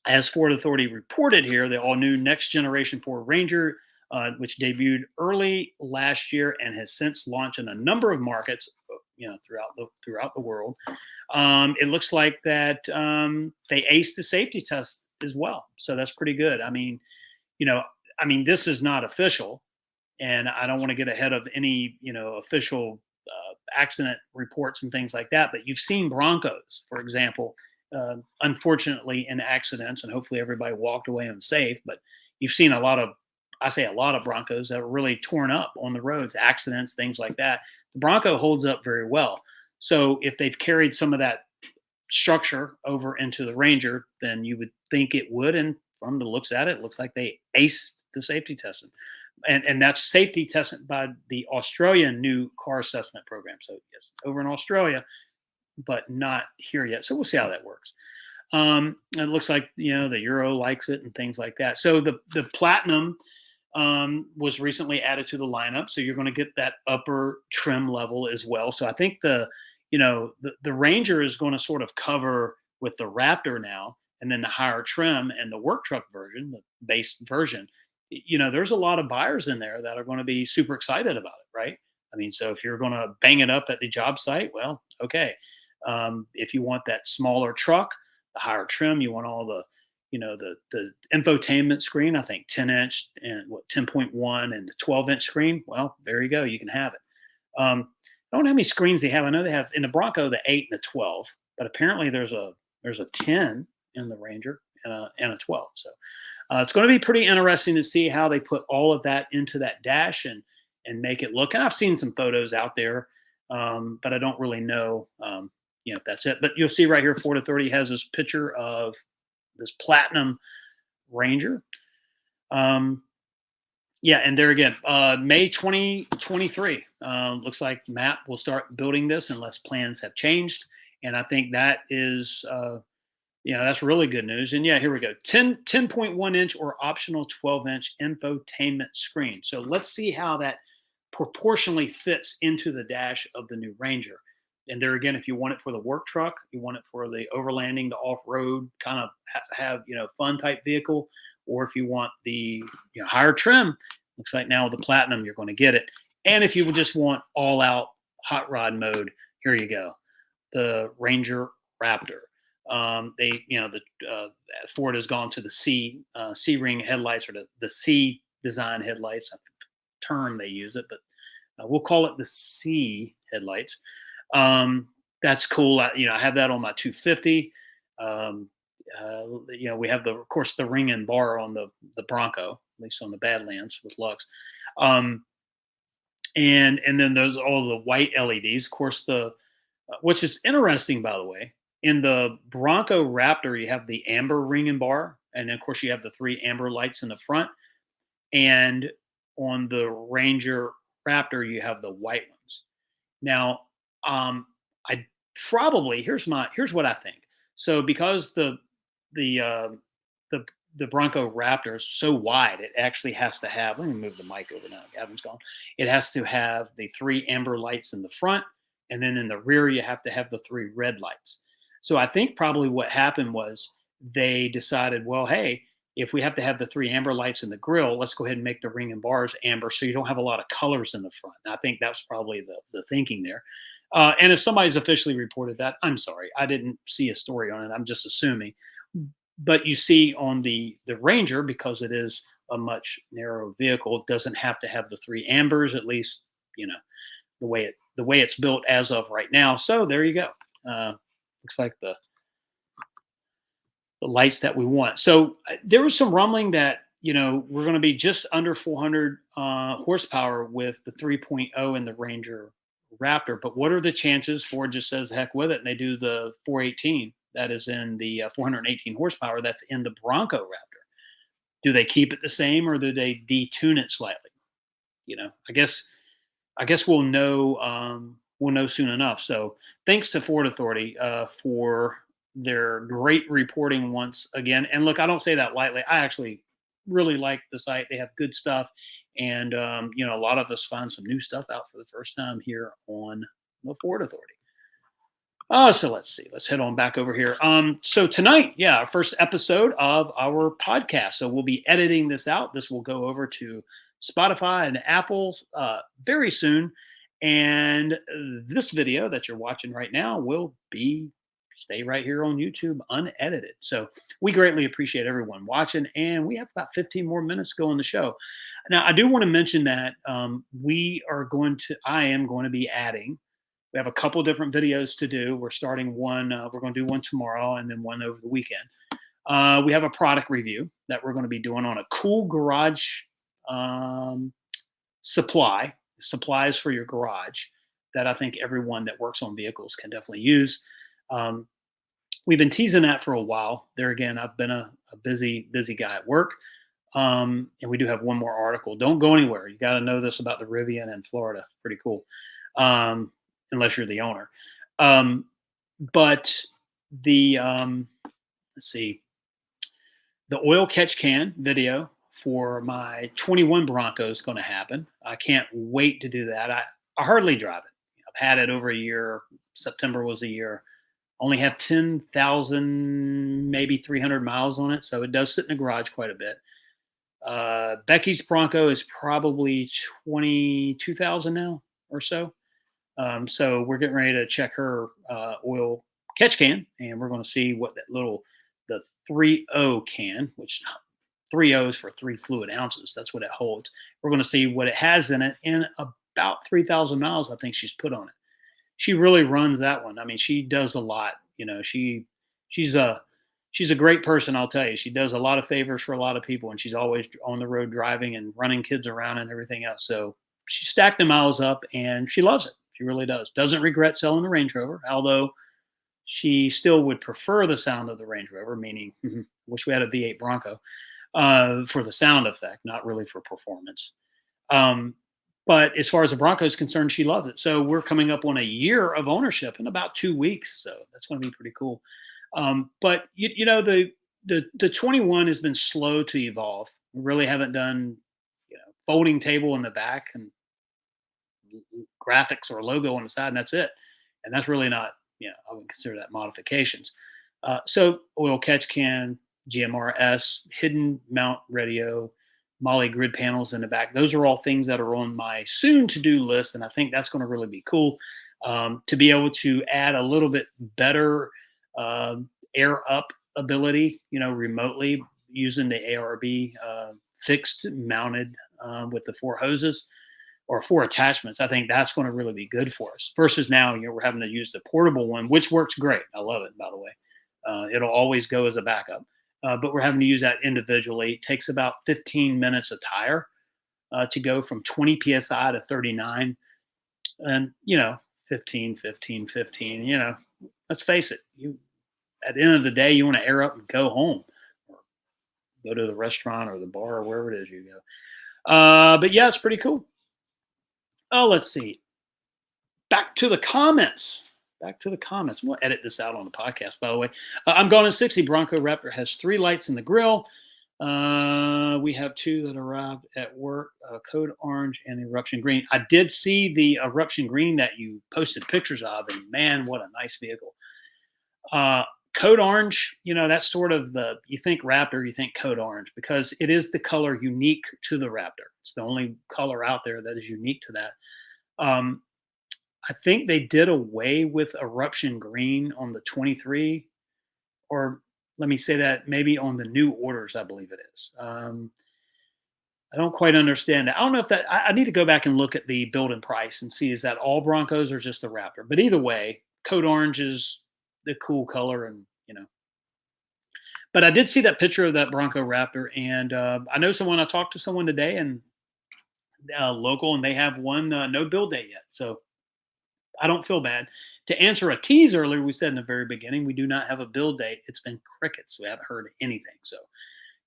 S1: as Ford Authority reported here, the all-new next generation Ford Ranger, which debuted early last year and has since launched in a number of markets, throughout the world. It looks like that they aced the safety test as well, so that's pretty good. You know, this is not official, and I don't want to get ahead of any official accident reports and things like that. But you've seen Broncos, for example, unfortunately in accidents, and hopefully everybody walked away unsafe. But you've seen I say a lot of Broncos that are really torn up on the roads, accidents, things like that. The Bronco holds up very well. So if they've carried some of that structure over into the Ranger, then you would think it would. And from the looks at it, it looks like they aced the safety testing. And that's safety tested by the Australian new car assessment program. So yes, over in Australia, but not here yet. So we'll see how that works. It looks like the Euro likes it and things like that. So the Platinum was recently added to the lineup, so you're going to get that upper trim level as well. So I think the Ranger is going to sort of cover with the Raptor now, and then the higher trim and the work truck version, the base version. There's a lot of buyers in there that are going to be super excited about it, right? So if you're going to bang it up at the job site, well, okay. If you want that smaller truck, the higher trim, you want all the infotainment screen, I think 10-inch and 10.1 and the 12-inch screen. Well, there you go. You can have it. I don't know how many screens they have. I know they have in the Bronco the 8 and the 12, but apparently there's a 10 in the Ranger and a 12. So it's going to be pretty interesting to see how they put all of that into that dash and make it look. And I've seen some photos out there, but I don't really know, if that's it. But you'll see right here, 4 to 30 has this picture of this Platinum Ranger. Yeah, and there again, May 2023. Looks like Matt will start building this unless plans have changed. And I think that is, that's really good news. And yeah, here we go. 10.1 inch or optional 12-inch infotainment screen. So let's see how that proportionally fits into the dash of the new Ranger. And there again, if you want it for the work truck, you want it for the overlanding, the off-road kind of have fun type vehicle, or if you want the higher trim, looks like now with the Platinum you're going to get it. And if you just want all-out hot rod mode, here you go, the Ranger Raptor. Ford has gone to the C ring headlights, or the C design headlights. Term they use it, but we'll call it the C headlights. That's cool. I have that on my 250. We have of course the ring and bar on the Bronco, at least on the Badlands with Lux. And then there's all the white LEDs. Of course, which is interesting, by the way, in the Bronco Raptor, you have the amber ring and bar, and then of course you have the 3 amber lights in the front. And on the Ranger Raptor, you have the white ones. Now, I probably here's what I think. So because the Bronco Raptor is so wide, it actually has to have. Let me move the mic over now. Gavin's gone. It has to have the 3 amber lights in the front, and then in the rear you have to have the 3 red lights. So I think probably what happened was they decided, well, hey, if we have to have the 3 amber lights in the grill, let's go ahead and make the ring and bars amber, so you don't have a lot of colors in the front. And I think that's probably the thinking there. And if somebody's officially reported that, I'm sorry, I didn't see a story on it. I'm just assuming. But you see on the Ranger, because it is a much narrower vehicle, it doesn't have to have the 3 ambers, at least the way it's built as of right now. So there you go. Looks like the lights that we want. So there was some rumbling that we're going to be just under 400 horsepower with the 3.0 in the Ranger Raptor. But what are the chances Ford just says heck with it and they do the 418 that is in the 418 horsepower that's in the Bronco Raptor? Do they keep it the same, or do they detune it slightly? I guess we'll know. We'll know soon enough. So thanks to Ford Authority for their great reporting once again. And look, I don't say that lightly. I actually really like the site. They have good stuff. And, a lot of us find some new stuff out for the first time here on the Ford Authority. So let's see. Let's head on back over here. So tonight, our first episode of our podcast. So we'll be editing this out. This will go over to Spotify and Apple very soon. And this video that you're watching right now will be stay right here on YouTube unedited. So we greatly appreciate everyone watching, and we have about 15 more minutes to go on the show. Now, I do want to mention that I am going to be adding. We have a couple different videos to do. We're starting one. We're going to do one tomorrow, and then one over the weekend. We have a product review that we're going to be doing on a cool garage um, supplies for your garage that I think everyone that works on vehicles can definitely use. Um, we've been teasing that for a while. There again, I've been a busy guy at work. And we do have one more article. Don't go anywhere. You got to know this about the Rivian in Florida. Pretty cool. Um, Unless you're the owner. Um, but the let's see, the oil catch can video for my 21 Bronco is going to happen. I can't wait to do that. I hardly drive it. I've had it over a year. September was a year. Only have 10,000, maybe 300 miles on it. So it does sit in the garage quite a bit. Becky's Bronco is probably 22,000 now or so. So we're getting ready to check her oil catch can, and we're going to see what the 3O can, which 3 O's for 3 fluid ounces. That's what it holds. We're going to see what it has in it, and about 3,000 miles, I think she's put on it. She really runs that one. I mean, she does a lot. She's a she's a great person. I'll tell you, she does a lot of favors for a lot of people, and she's always on the road driving and running kids around and everything else. So she stacked the miles up, and she loves it. She really does. Doesn't regret selling the Range Rover, although she still would prefer the sound of the Range Rover. Meaning, wish we had a V8 Bronco for the sound effect, not really for performance. Um, but as far as the Bronco is concerned, she loves it. So we're coming up on a year of ownership in about 2 weeks. So that's going to be pretty cool. But the 21 has been slow to evolve. We really haven't done folding table in the back and graphics or logo on the side, and that's it. And that's really not I wouldn't consider that modifications. So oil catch can, GMRS, hidden mount radio, Molly grid panels in the back. Those are all things that are on my soon to do list. And I think that's going to really be cool to be able to add a little bit better uh, air up ability, remotely using the ARB fixed mounted with the 4 hoses or 4 attachments. I think that's going to really be good for us versus now, we're having to use the portable one, which works great. I love it, by the way. It'll always go as a backup. But we're having to use that individually. It takes about 15 minutes a tire to go from 20 psi to 39. And, 15, 15, 15. Let's face it. At the end of the day, you want to air up and go home or go to the restaurant or the bar or wherever it is you go. But yeah, it's pretty cool. Oh, let's see. Back to the comments. Back to the comments. We'll edit this out on the podcast, by the way. I'm gone in 60. Bronco Raptor has 3 lights in the grill. We have 2 that arrived at work, code orange and eruption green. I did see the eruption green that you posted pictures of, and man, what a nice vehicle. Code orange, that's sort of you think Raptor, you think code orange, because it is the color unique to the Raptor. It's the only color out there that is unique to that. I think they did away with eruption green on the 23, or let me say that maybe on the new orders, I believe it is. I don't quite understand that. I don't know if I need to go back and look at the build and price and see, is that all Broncos or just the Raptor? But either way, code orange is the cool color, and but I did see that picture of that Bronco Raptor, and I talked to someone today, and local, and they have one no build date yet. So I don't feel bad. To answer a tease earlier, we said in the very beginning, we do not have a build date. It's been crickets. We haven't heard anything. So,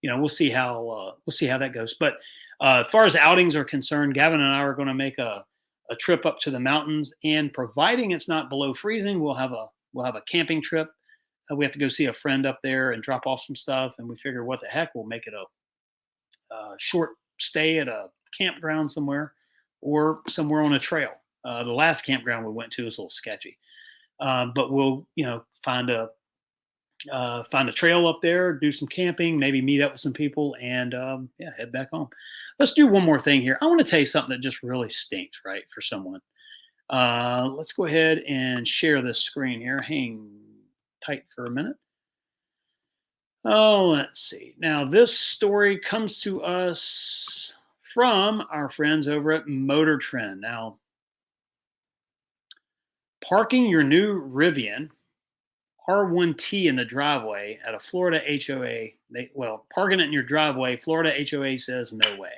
S1: we'll see how that goes. But as far as outings are concerned, Gavin and I are going to make a trip up to the mountains, and providing it's not below freezing, we'll have a camping trip. We have to go see a friend up there and drop off some stuff, and we figure, what the heck, we'll make it a short stay at a campground somewhere or somewhere on a trail. The last campground we went to was a little sketchy, but we'll find a trail up there, do some camping, maybe meet up with some people, and head back home. Let's do one more thing here. I want to tell you something that just really stinks, right, for someone. Let's go ahead and share this screen here. Hang tight for a minute. Oh, let's see. Now, this story comes to us from our friends over at Motor Trend. Now, parking your new Rivian R1T in the driveway at a Florida HOA. Parking it in your driveway, Florida HOA says no way.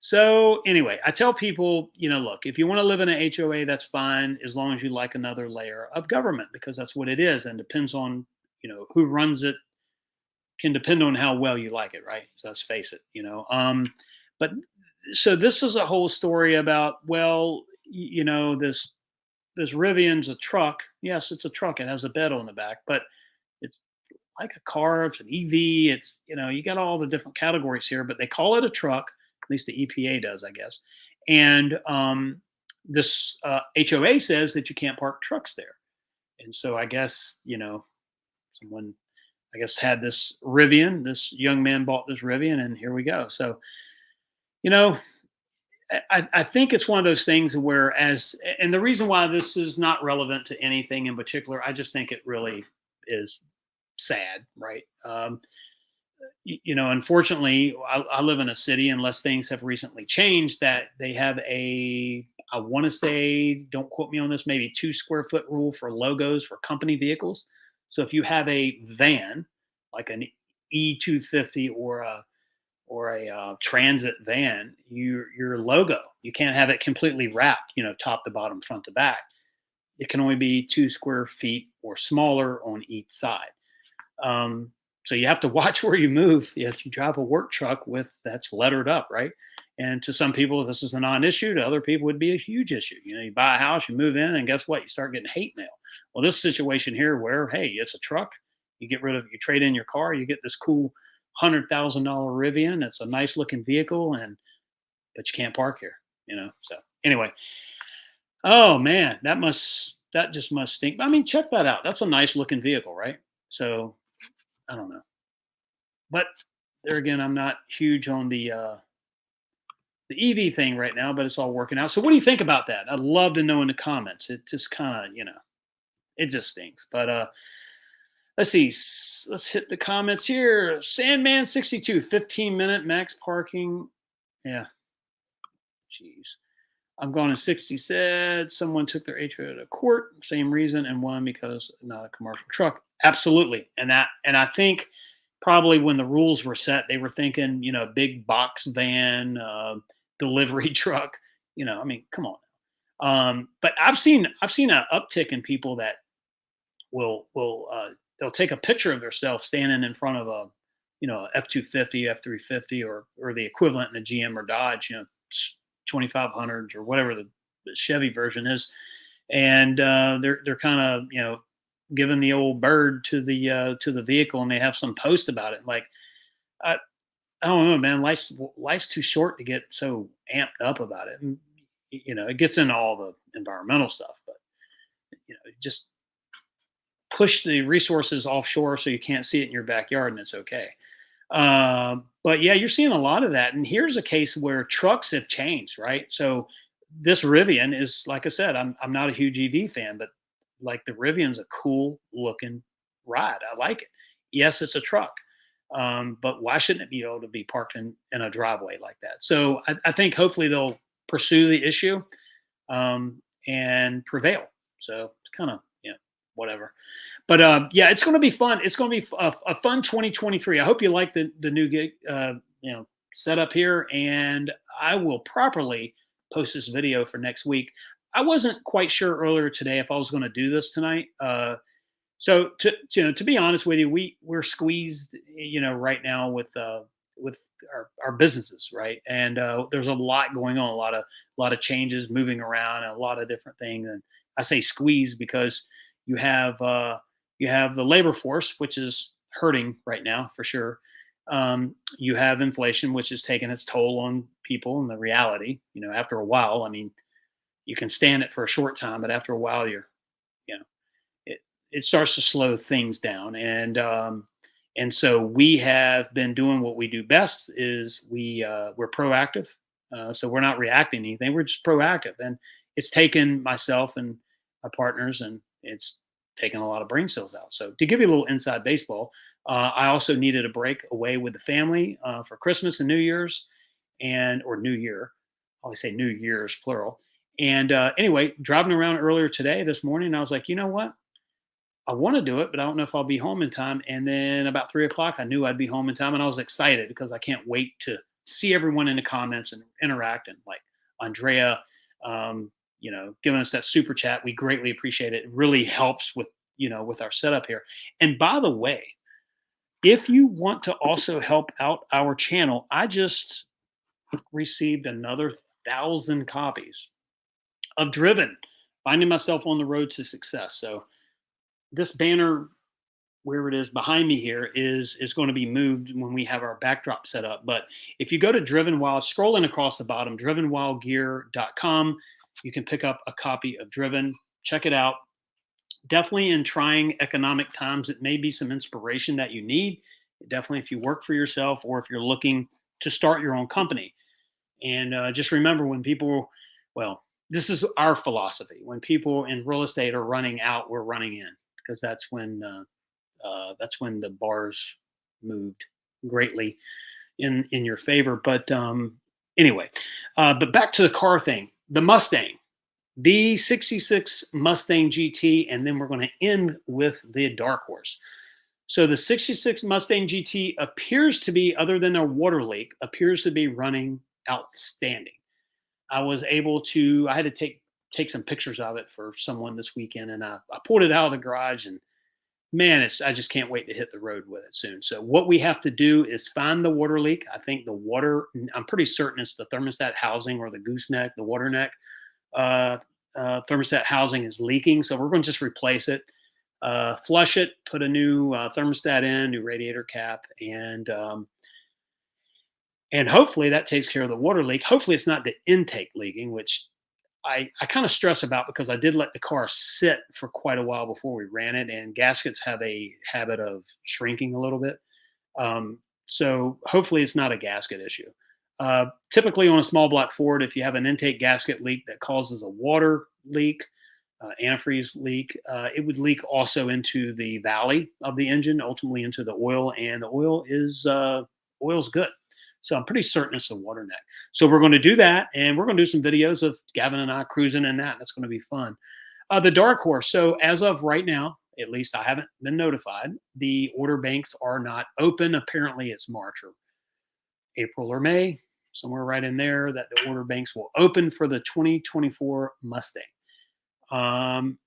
S1: So anyway, I tell people, look, if you want to live in an HOA, that's fine, as long as you like another layer of government, because that's what it is, and depends on who runs it, can depend on how well you like it, right? So let's face it, But so this is a whole story about, well, this Rivian's a truck. Yes, it's a truck. It has a bed on the back, but it's like a car. It's an EV. It's you got all the different categories here, but they call it a truck. At least the EPA does, I guess. And this HOA says that you can't park trucks there. And so I guess someone I guess had this Rivian. This young man bought this Rivian, and here we go. So you know I think it's one of those things where, and the reason why this is not relevant to anything in particular, I just think it really is sad, right? Unfortunately, I live in a city, unless things have recently changed, that they have I want to say, don't quote me on this, maybe 2 square foot rule for logos for company vehicles. So if you have a van, like an E250 or a transit van, your logo, you can't have it completely wrapped, top to bottom, front to back. It can only be 2 square feet or smaller on each side. Um, so you have to watch where you move if you drive a work truck with that's lettered up, right? And to some people, this is a non-issue. To other people, would be a huge issue. You buy a house, you move in, and guess what? You start getting hate mail. Well, this situation here, where hey, it's a truck, you trade in your car, you get this cool $100,000 Rivian. It's a nice looking vehicle, but you can't park here. So anyway, oh man, that just must stink. I mean, check that out. That's a nice looking vehicle, right? So I don't know. But there again, I'm not huge on the EV thing right now, but it's all working out. So what do you think about that? I'd love to know in the comments. It just kind of, it just stinks. But let's see. Let's hit the comments here. Sandman 62, 15-minute max parking. Yeah. Jeez. I'm going to 60 said someone took their HO to court, same reason, and won because not a commercial truck. Absolutely. And I think probably when the rules were set, they were thinking, big box van, delivery truck. I mean, come on. But I've seen an uptick in people that will they'll take a picture of themselves standing in front of a F-250, F-350, or the equivalent in a GM or Dodge, 2500s or whatever the Chevy version is, and they're kind of giving the old bird to the vehicle, and they have some post about it. Like I, I don't know, man. Life's too short to get so amped up about it. And it gets into all the environmental stuff, but just push the resources offshore so you can't see it in your backyard, and it's okay. But yeah, you're seeing a lot of that. And here's a case where trucks have changed, right? So this Rivian is, like I said, I'm not a huge EV fan, but like the Rivian's a cool looking ride. I like it. Yes, it's a truck. But why shouldn't it be able to be parked in a driveway like that? So I think hopefully they'll pursue the issue and prevail. So it's kind of, whatever. But yeah, it's going to be fun. It's going to be a fun 2023. I hope you like the new gig, setup here, and I will properly post this video for next week. I wasn't quite sure earlier today if I was going to do this tonight. So to be honest with you, we're squeezed, right now with our businesses, right? And there's a lot going on, a lot of changes, moving around, and a lot of different things. And I say squeeze because you have you have the labor force, which is hurting right now for sure. You have inflation, which is taking its toll on people, and the reality, after a while, I mean, you can stand it for a short time, but after a while, you know, it starts to slow things down. And so we have been doing what we do best is we're proactive. So we're not reacting to anything. We're just proactive. And it's taken myself and my partners, and it's taken a lot of brain cells out. So to give you a little inside baseball, I also needed a break away with the family for Christmas and New Year's, and or New Year. I always say New Year's plural. And anyway, driving around earlier today, this morning, I was like, you know what? I want to do it, but I don't know if I'll be home in time. And then about 3 o'clock, I knew I'd be home in time, and I was excited because I can't wait to see everyone in the comments and interact. And like Andrea, giving us that super chat, we greatly appreciate it. It really helps with with our setup here. And by the way, if you want to also help out our channel, I just received another 1,000 copies of Driven, finding myself on the road to success. So this banner where it is behind me here is going to be moved when we have our backdrop set up. But if you go to Driven Wild, scrolling across the bottom, drivenwildgear.com, you can pick up a copy of Driven. Check it out. Definitely in trying economic times, it may be some inspiration that you need. Definitely if you work for yourself or if you're looking to start your own company. And just remember when people, well, this is our philosophy. When people in real estate are running out, we're running in, because that's when the bars moved greatly in your favor. But anyway, but back to the car thing, the Mustang, the '66 Mustang GT, and then we're going to end with the dark horse. So the '66 Mustang GT appears to be, other than a water leak, appears to be running outstanding. I had to take some pictures of it for someone this weekend, and I pulled it out of the garage, and man, I just can't wait to hit the road with it soon. So what we have to do is find the water leak. I think I'm pretty certain it's the thermostat housing or the gooseneck, the water neck. Uh, Thermostat housing is leaking, so we're going to just replace it, flush it, put a new thermostat in, new radiator cap, and hopefully that takes care of the water leak. Hopefully it's not the intake leaking, which I kind of stress about because I did let the car sit for quite a while before we ran it, and gaskets have a habit of shrinking a little bit. So hopefully it's not a gasket issue. Typically on a small block Ford, if you have an intake gasket leak that causes a water leak, antifreeze leak, it would leak also into the valley of the engine, ultimately into the oil, and the oil's good. So I'm pretty certain it's the water neck. So we're going to do that, and we're going to do some videos of Gavin and I cruising in that. That's going to be fun. The dark horse. So as of right now, at least I haven't been notified. The order banks are not open. Apparently, it's March or April or May, somewhere right in there, that the order banks will open for the 2024 Mustang.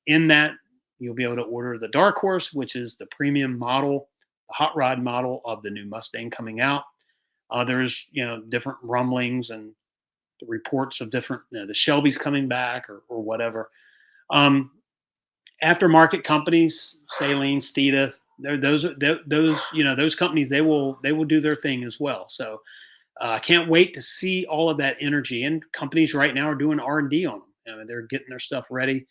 S1: In that, you'll be able to order the dark horse, which is the premium model, the hot rod model of the new Mustang coming out. There's different rumblings and the reports of different the Shelby's coming back or whatever. Um, Aftermarket companies, Saline, Steeda, those companies, they will do their thing as well. So I can't wait to see all of that energy. And companies right now are doing R&D on them. They're getting their stuff ready.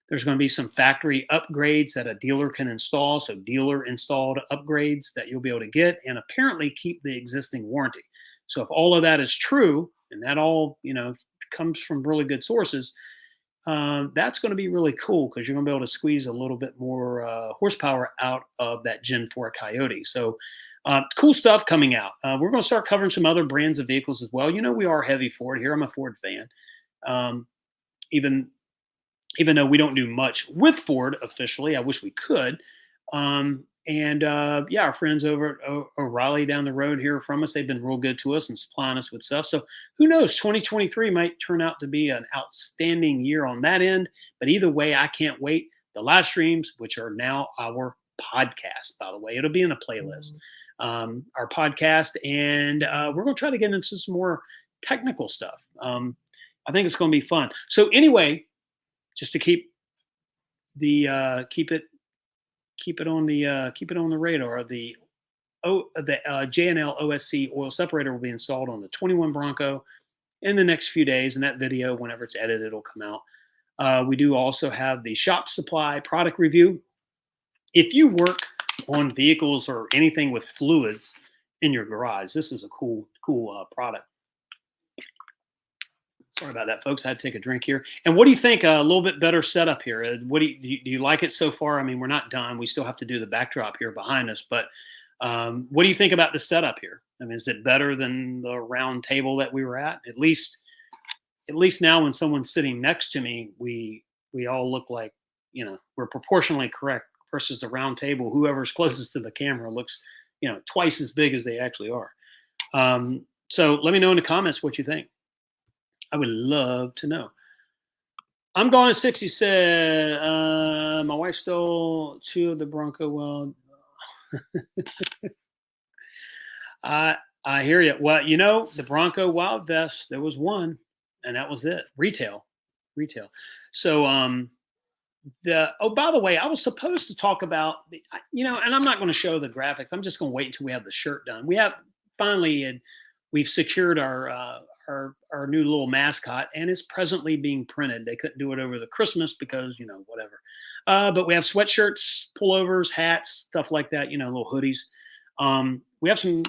S1: There's going to be some factory upgrades that a dealer can install. So dealer installed upgrades that you'll be able to get, and apparently keep the existing warranty. So if all of that is true, and that all comes from really good sources, that's going to be really cool because you're going to be able to squeeze a little bit more horsepower out of that Gen 4 Coyote. So cool stuff coming out. We're going to start covering some other brands of vehicles as well. We are heavy Ford here. I'm a Ford fan. Even though we don't do much with Ford officially, I wish we could. Yeah, our friends over at O'Reilly down the road here from us, they've been real good to us and supplying us with stuff. So who knows, 2023 might turn out to be an outstanding year on that end. But either way, I can't wait. The live streams, which are now our podcast, by the way, it'll be in a playlist. Our podcast, and we're going to try to get into some more technical stuff. I think it's going to be fun. So anyway, just to keep it on the radar. The J&L OSC oil separator will be installed on the 21 Bronco in the next few days, and that video, whenever it's edited, will come out. We do also have the shop supply product review. If you work on vehicles or anything with fluids in your garage, this is a cool product. Sorry about that, folks. I had to take a drink here. And what do you think? A little bit better setup here. What do you like it so far? I mean, we're not done. We still have to do the backdrop here behind us. But what do you think about the setup here? I mean, is it better than the round table that we were at? At least now, when someone's sitting next to me, we all look like, we're proportionally correct versus the round table. Whoever's closest to the camera looks, twice as big as they actually are. So let me know in the comments what you think. I would love to know. I'm going to 60. Said my wife stole two of the Bronco. Well, I hear you. Well, the Bronco Wild Vest. There was one, and that was it. Retail. So the oh, by the way, I was supposed to talk about and I'm not going to show the graphics. I'm just going to wait until we have the shirt done. We have finally we've secured our new little mascot, and it's presently being printed. They couldn't do it over the Christmas because whatever. But we have sweatshirts, pullovers, hats, stuff like that. Little hoodies. We have some.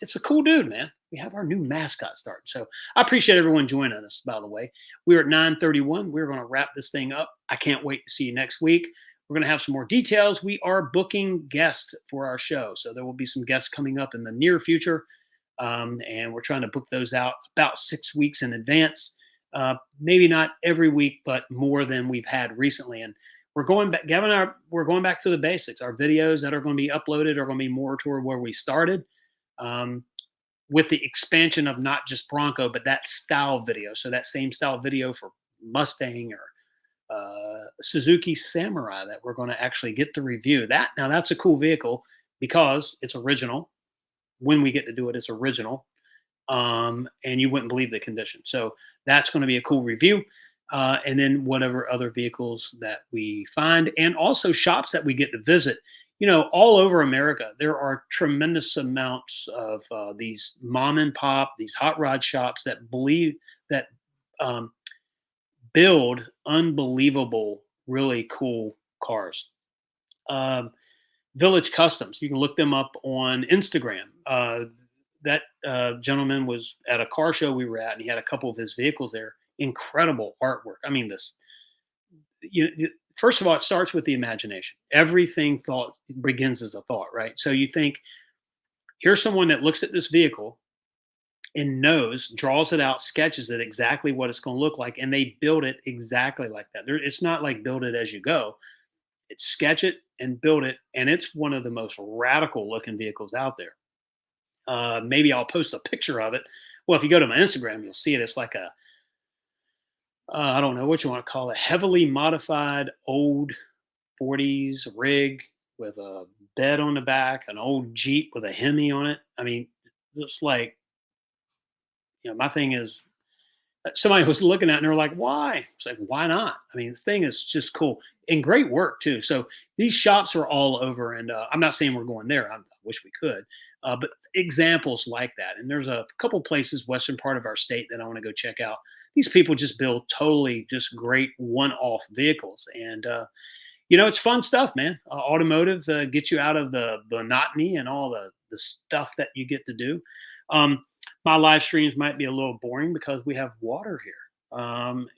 S1: It's a cool dude, man. We have our new mascot starting. So I appreciate everyone joining us. By the way, we're at 9:31. We're going to wrap this thing up. I can't wait to see you next week. We're going to have some more details. We are booking guests for our show, so there will be some guests coming up in the near future. And we're trying to book those out about 6 weeks in advance. Maybe not every week, but more than we've had recently. And we're going back, Gavin. We're going back to the basics. Our videos that are going to be uploaded are going to be more toward where we started, with the expansion of not just Bronco, but that style video. So that same style video for Mustang or Suzuki Samurai that we're going to actually get to review. That's a cool vehicle because it's original. When we get to do it, it's original, and you wouldn't believe the condition. So that's going to be a cool review. And then whatever other vehicles that we find, and also shops that we get to visit. All over America, there are tremendous amounts of these mom and pop, these hot rod shops that build unbelievable, really cool cars. Um, Village Customs. You can look them up on Instagram. That gentleman was at a car show we were at, and he had a couple of his vehicles there. Incredible artwork. I mean, first of all, it starts with the imagination. Everything thought begins as a thought, right? So you think, here's someone that looks at this vehicle and draws it out, sketches it exactly what it's going to look like, and they build it exactly like that. It's not like build it as you go. It's sketch it and build it, and it's one of the most radical looking vehicles out there. Maybe I'll post a picture of it. Well, if you go to my Instagram, you'll see it. It's like I don't know what you want to call it, heavily modified old 40s rig with a bed on the back, an old Jeep with a Hemi on it. I mean, just like, my thing is, somebody was looking at it and they're like, why? It's like, why not? I mean, the thing is just cool and great work too. So these shops are all over, and I'm not saying we're going there. I wish we could, but examples like that. And there's a couple places, western part of our state, that I want to go check out. These people just build totally just great one-off vehicles, and it's fun stuff, man. Automotive gets you out of the monotony and all the stuff that you get to do. My live streams might be a little boring because we have water here,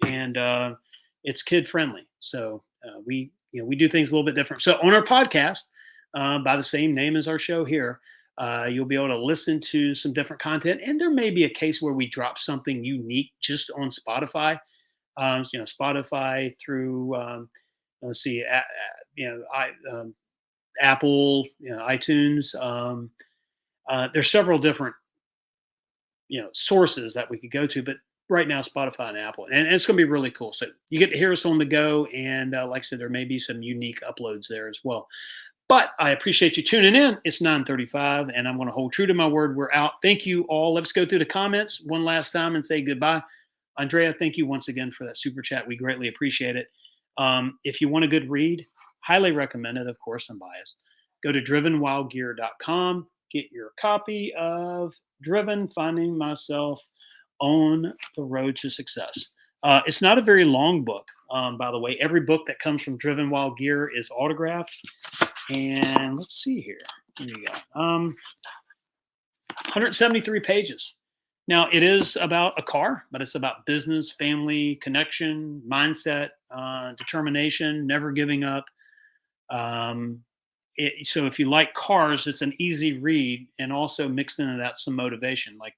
S1: and it's kid friendly. So we do things a little bit different. So on our podcast, by the same name as our show here, you'll be able to listen to some different content, and there may be a case where we drop something unique just on Spotify. Spotify through let's see, Apple, iTunes. There's several different sources that we could go to, but right now Spotify and Apple, and it's going to be really cool. So you get to hear us on the go, and like I said, there may be some unique uploads there as well. But I appreciate you tuning in. It's 9:35, and I'm going to hold true to my word. We're out. Thank you all. Let's go through the comments one last time and say goodbye. Andrea, thank you once again for that super chat. We greatly appreciate it. If you want a good read, highly recommend it. Of course, I'm biased. Go to drivenwildgear.com. Get your copy of Driven, Finding Myself on the Road to Success. It's not a very long book, by the way. Every book that comes from Driven Wild Gear is autographed. And let's see here. Here you go. 173 pages. Now, it is about a car, but it's about business, family, connection, mindset, determination, never giving up. Um, so if you like cars, it's an easy read, and also mixed into that some motivation. Like,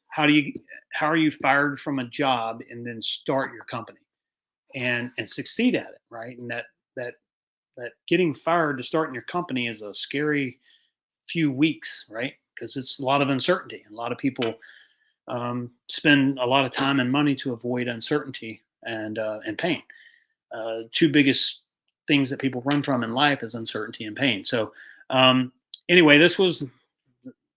S1: how do you how are you fired from a job and then start your company and succeed at it, right? And that that getting fired to starting your company is a scary few weeks, right? Because it's a lot of uncertainty. A lot of people spend a lot of time and money to avoid uncertainty and pain. Two biggest things that people run from in life is uncertainty and pain. So um, anyway, this was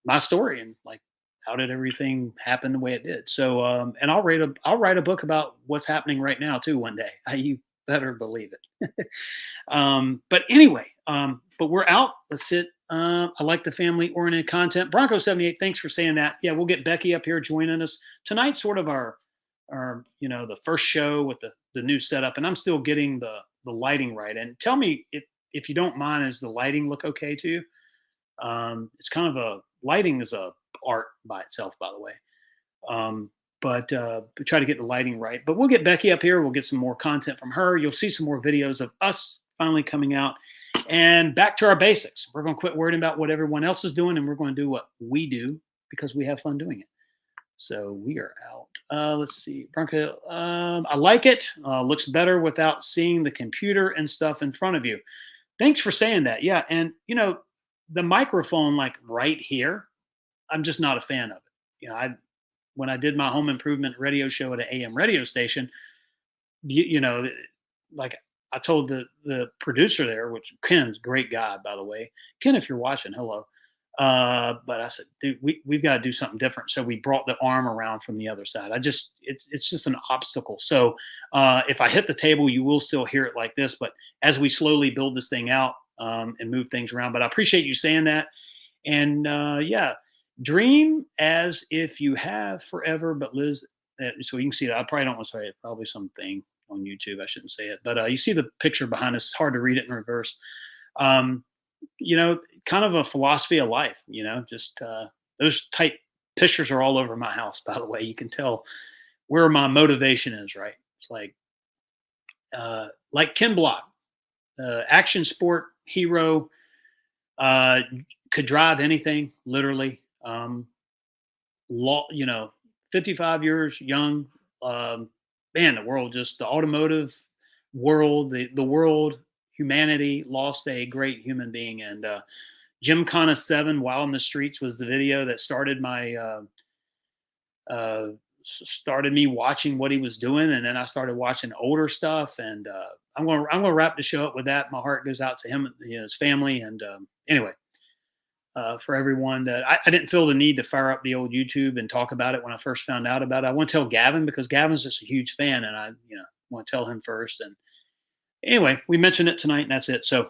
S1: my story and like how did everything happen the way it did. So and I'll write a book about what's happening right now too one day. You better believe it. But anyway, but we're out. Let's sit. I like the family oriented content. Bronco 78, thanks for saying that. Yeah, we'll get Becky up here joining us tonight. Sort of our the first show with the new setup, and I'm still getting the lighting right. And tell me if you don't mind, does the lighting look okay to you? It's kind of a lighting is a art by itself, by the way. Um, but we try to get the lighting right. But we'll get Becky up here. We'll get some more content from her. You'll see some more videos of us finally coming out. And back to our basics. We're going to quit worrying about what everyone else is doing, and we're going to do what we do because we have fun doing it. So we are out. Let's see, Bronco. I like it. Looks better without seeing the computer and stuff in front of you. Thanks for saying that. Yeah, and the microphone like right here, I'm just not a fan of it. I when I did my home improvement radio show at an AM radio station, like I told the producer there, which Ken's a great guy, by the way. Ken, if you're watching, hello. But I said, dude, we've got to do something different. So we brought the arm around from the other side. It's just an obstacle. So if I hit the table, you will still hear it like this. But as we slowly build this thing out and move things around, but I appreciate you saying that. And yeah, dream as if you have forever, but Liz. So you can see that. I probably don't want to say it. Probably something on YouTube. I shouldn't say it, but you see the picture behind us. It's hard to read it in reverse. Um, kind of a philosophy of life. Just those type pictures are all over my house. By the way, you can tell where my motivation is. Right? It's like Ken Block, action sport hero, uh, could drive anything literally. Law, 55 years young. Um, Man, the automotive world, the world, humanity lost a great human being. And Gymkhana 7, While in the Streets, was the video that started uh, started me watching what he was doing, and then I started watching older stuff. And I'm gonna wrap the show up with that. My heart goes out to him, his family, and anyway, for everyone that I didn't feel the need to fire up the old YouTube and talk about it when I first found out about it. I want to tell Gavin because Gavin's just a huge fan, and I want to tell him first. And anyway, we mentioned it tonight, and that's it. So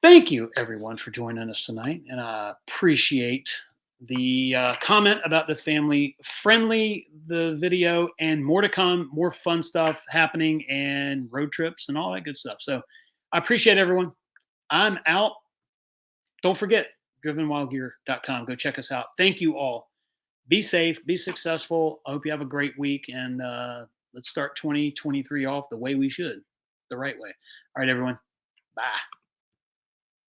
S1: thank you everyone for joining us tonight, and I appreciate the comment about the family friendly the video, and more to come, more fun stuff happening, and road trips and all that good stuff. So I appreciate everyone. I'm out. Don't forget drivenwildgear.com. Go check us out. Thank you all. Be safe, be successful. I hope you have a great week, and let's start 2023 off the way we should, the right way. All right, everyone. Bye.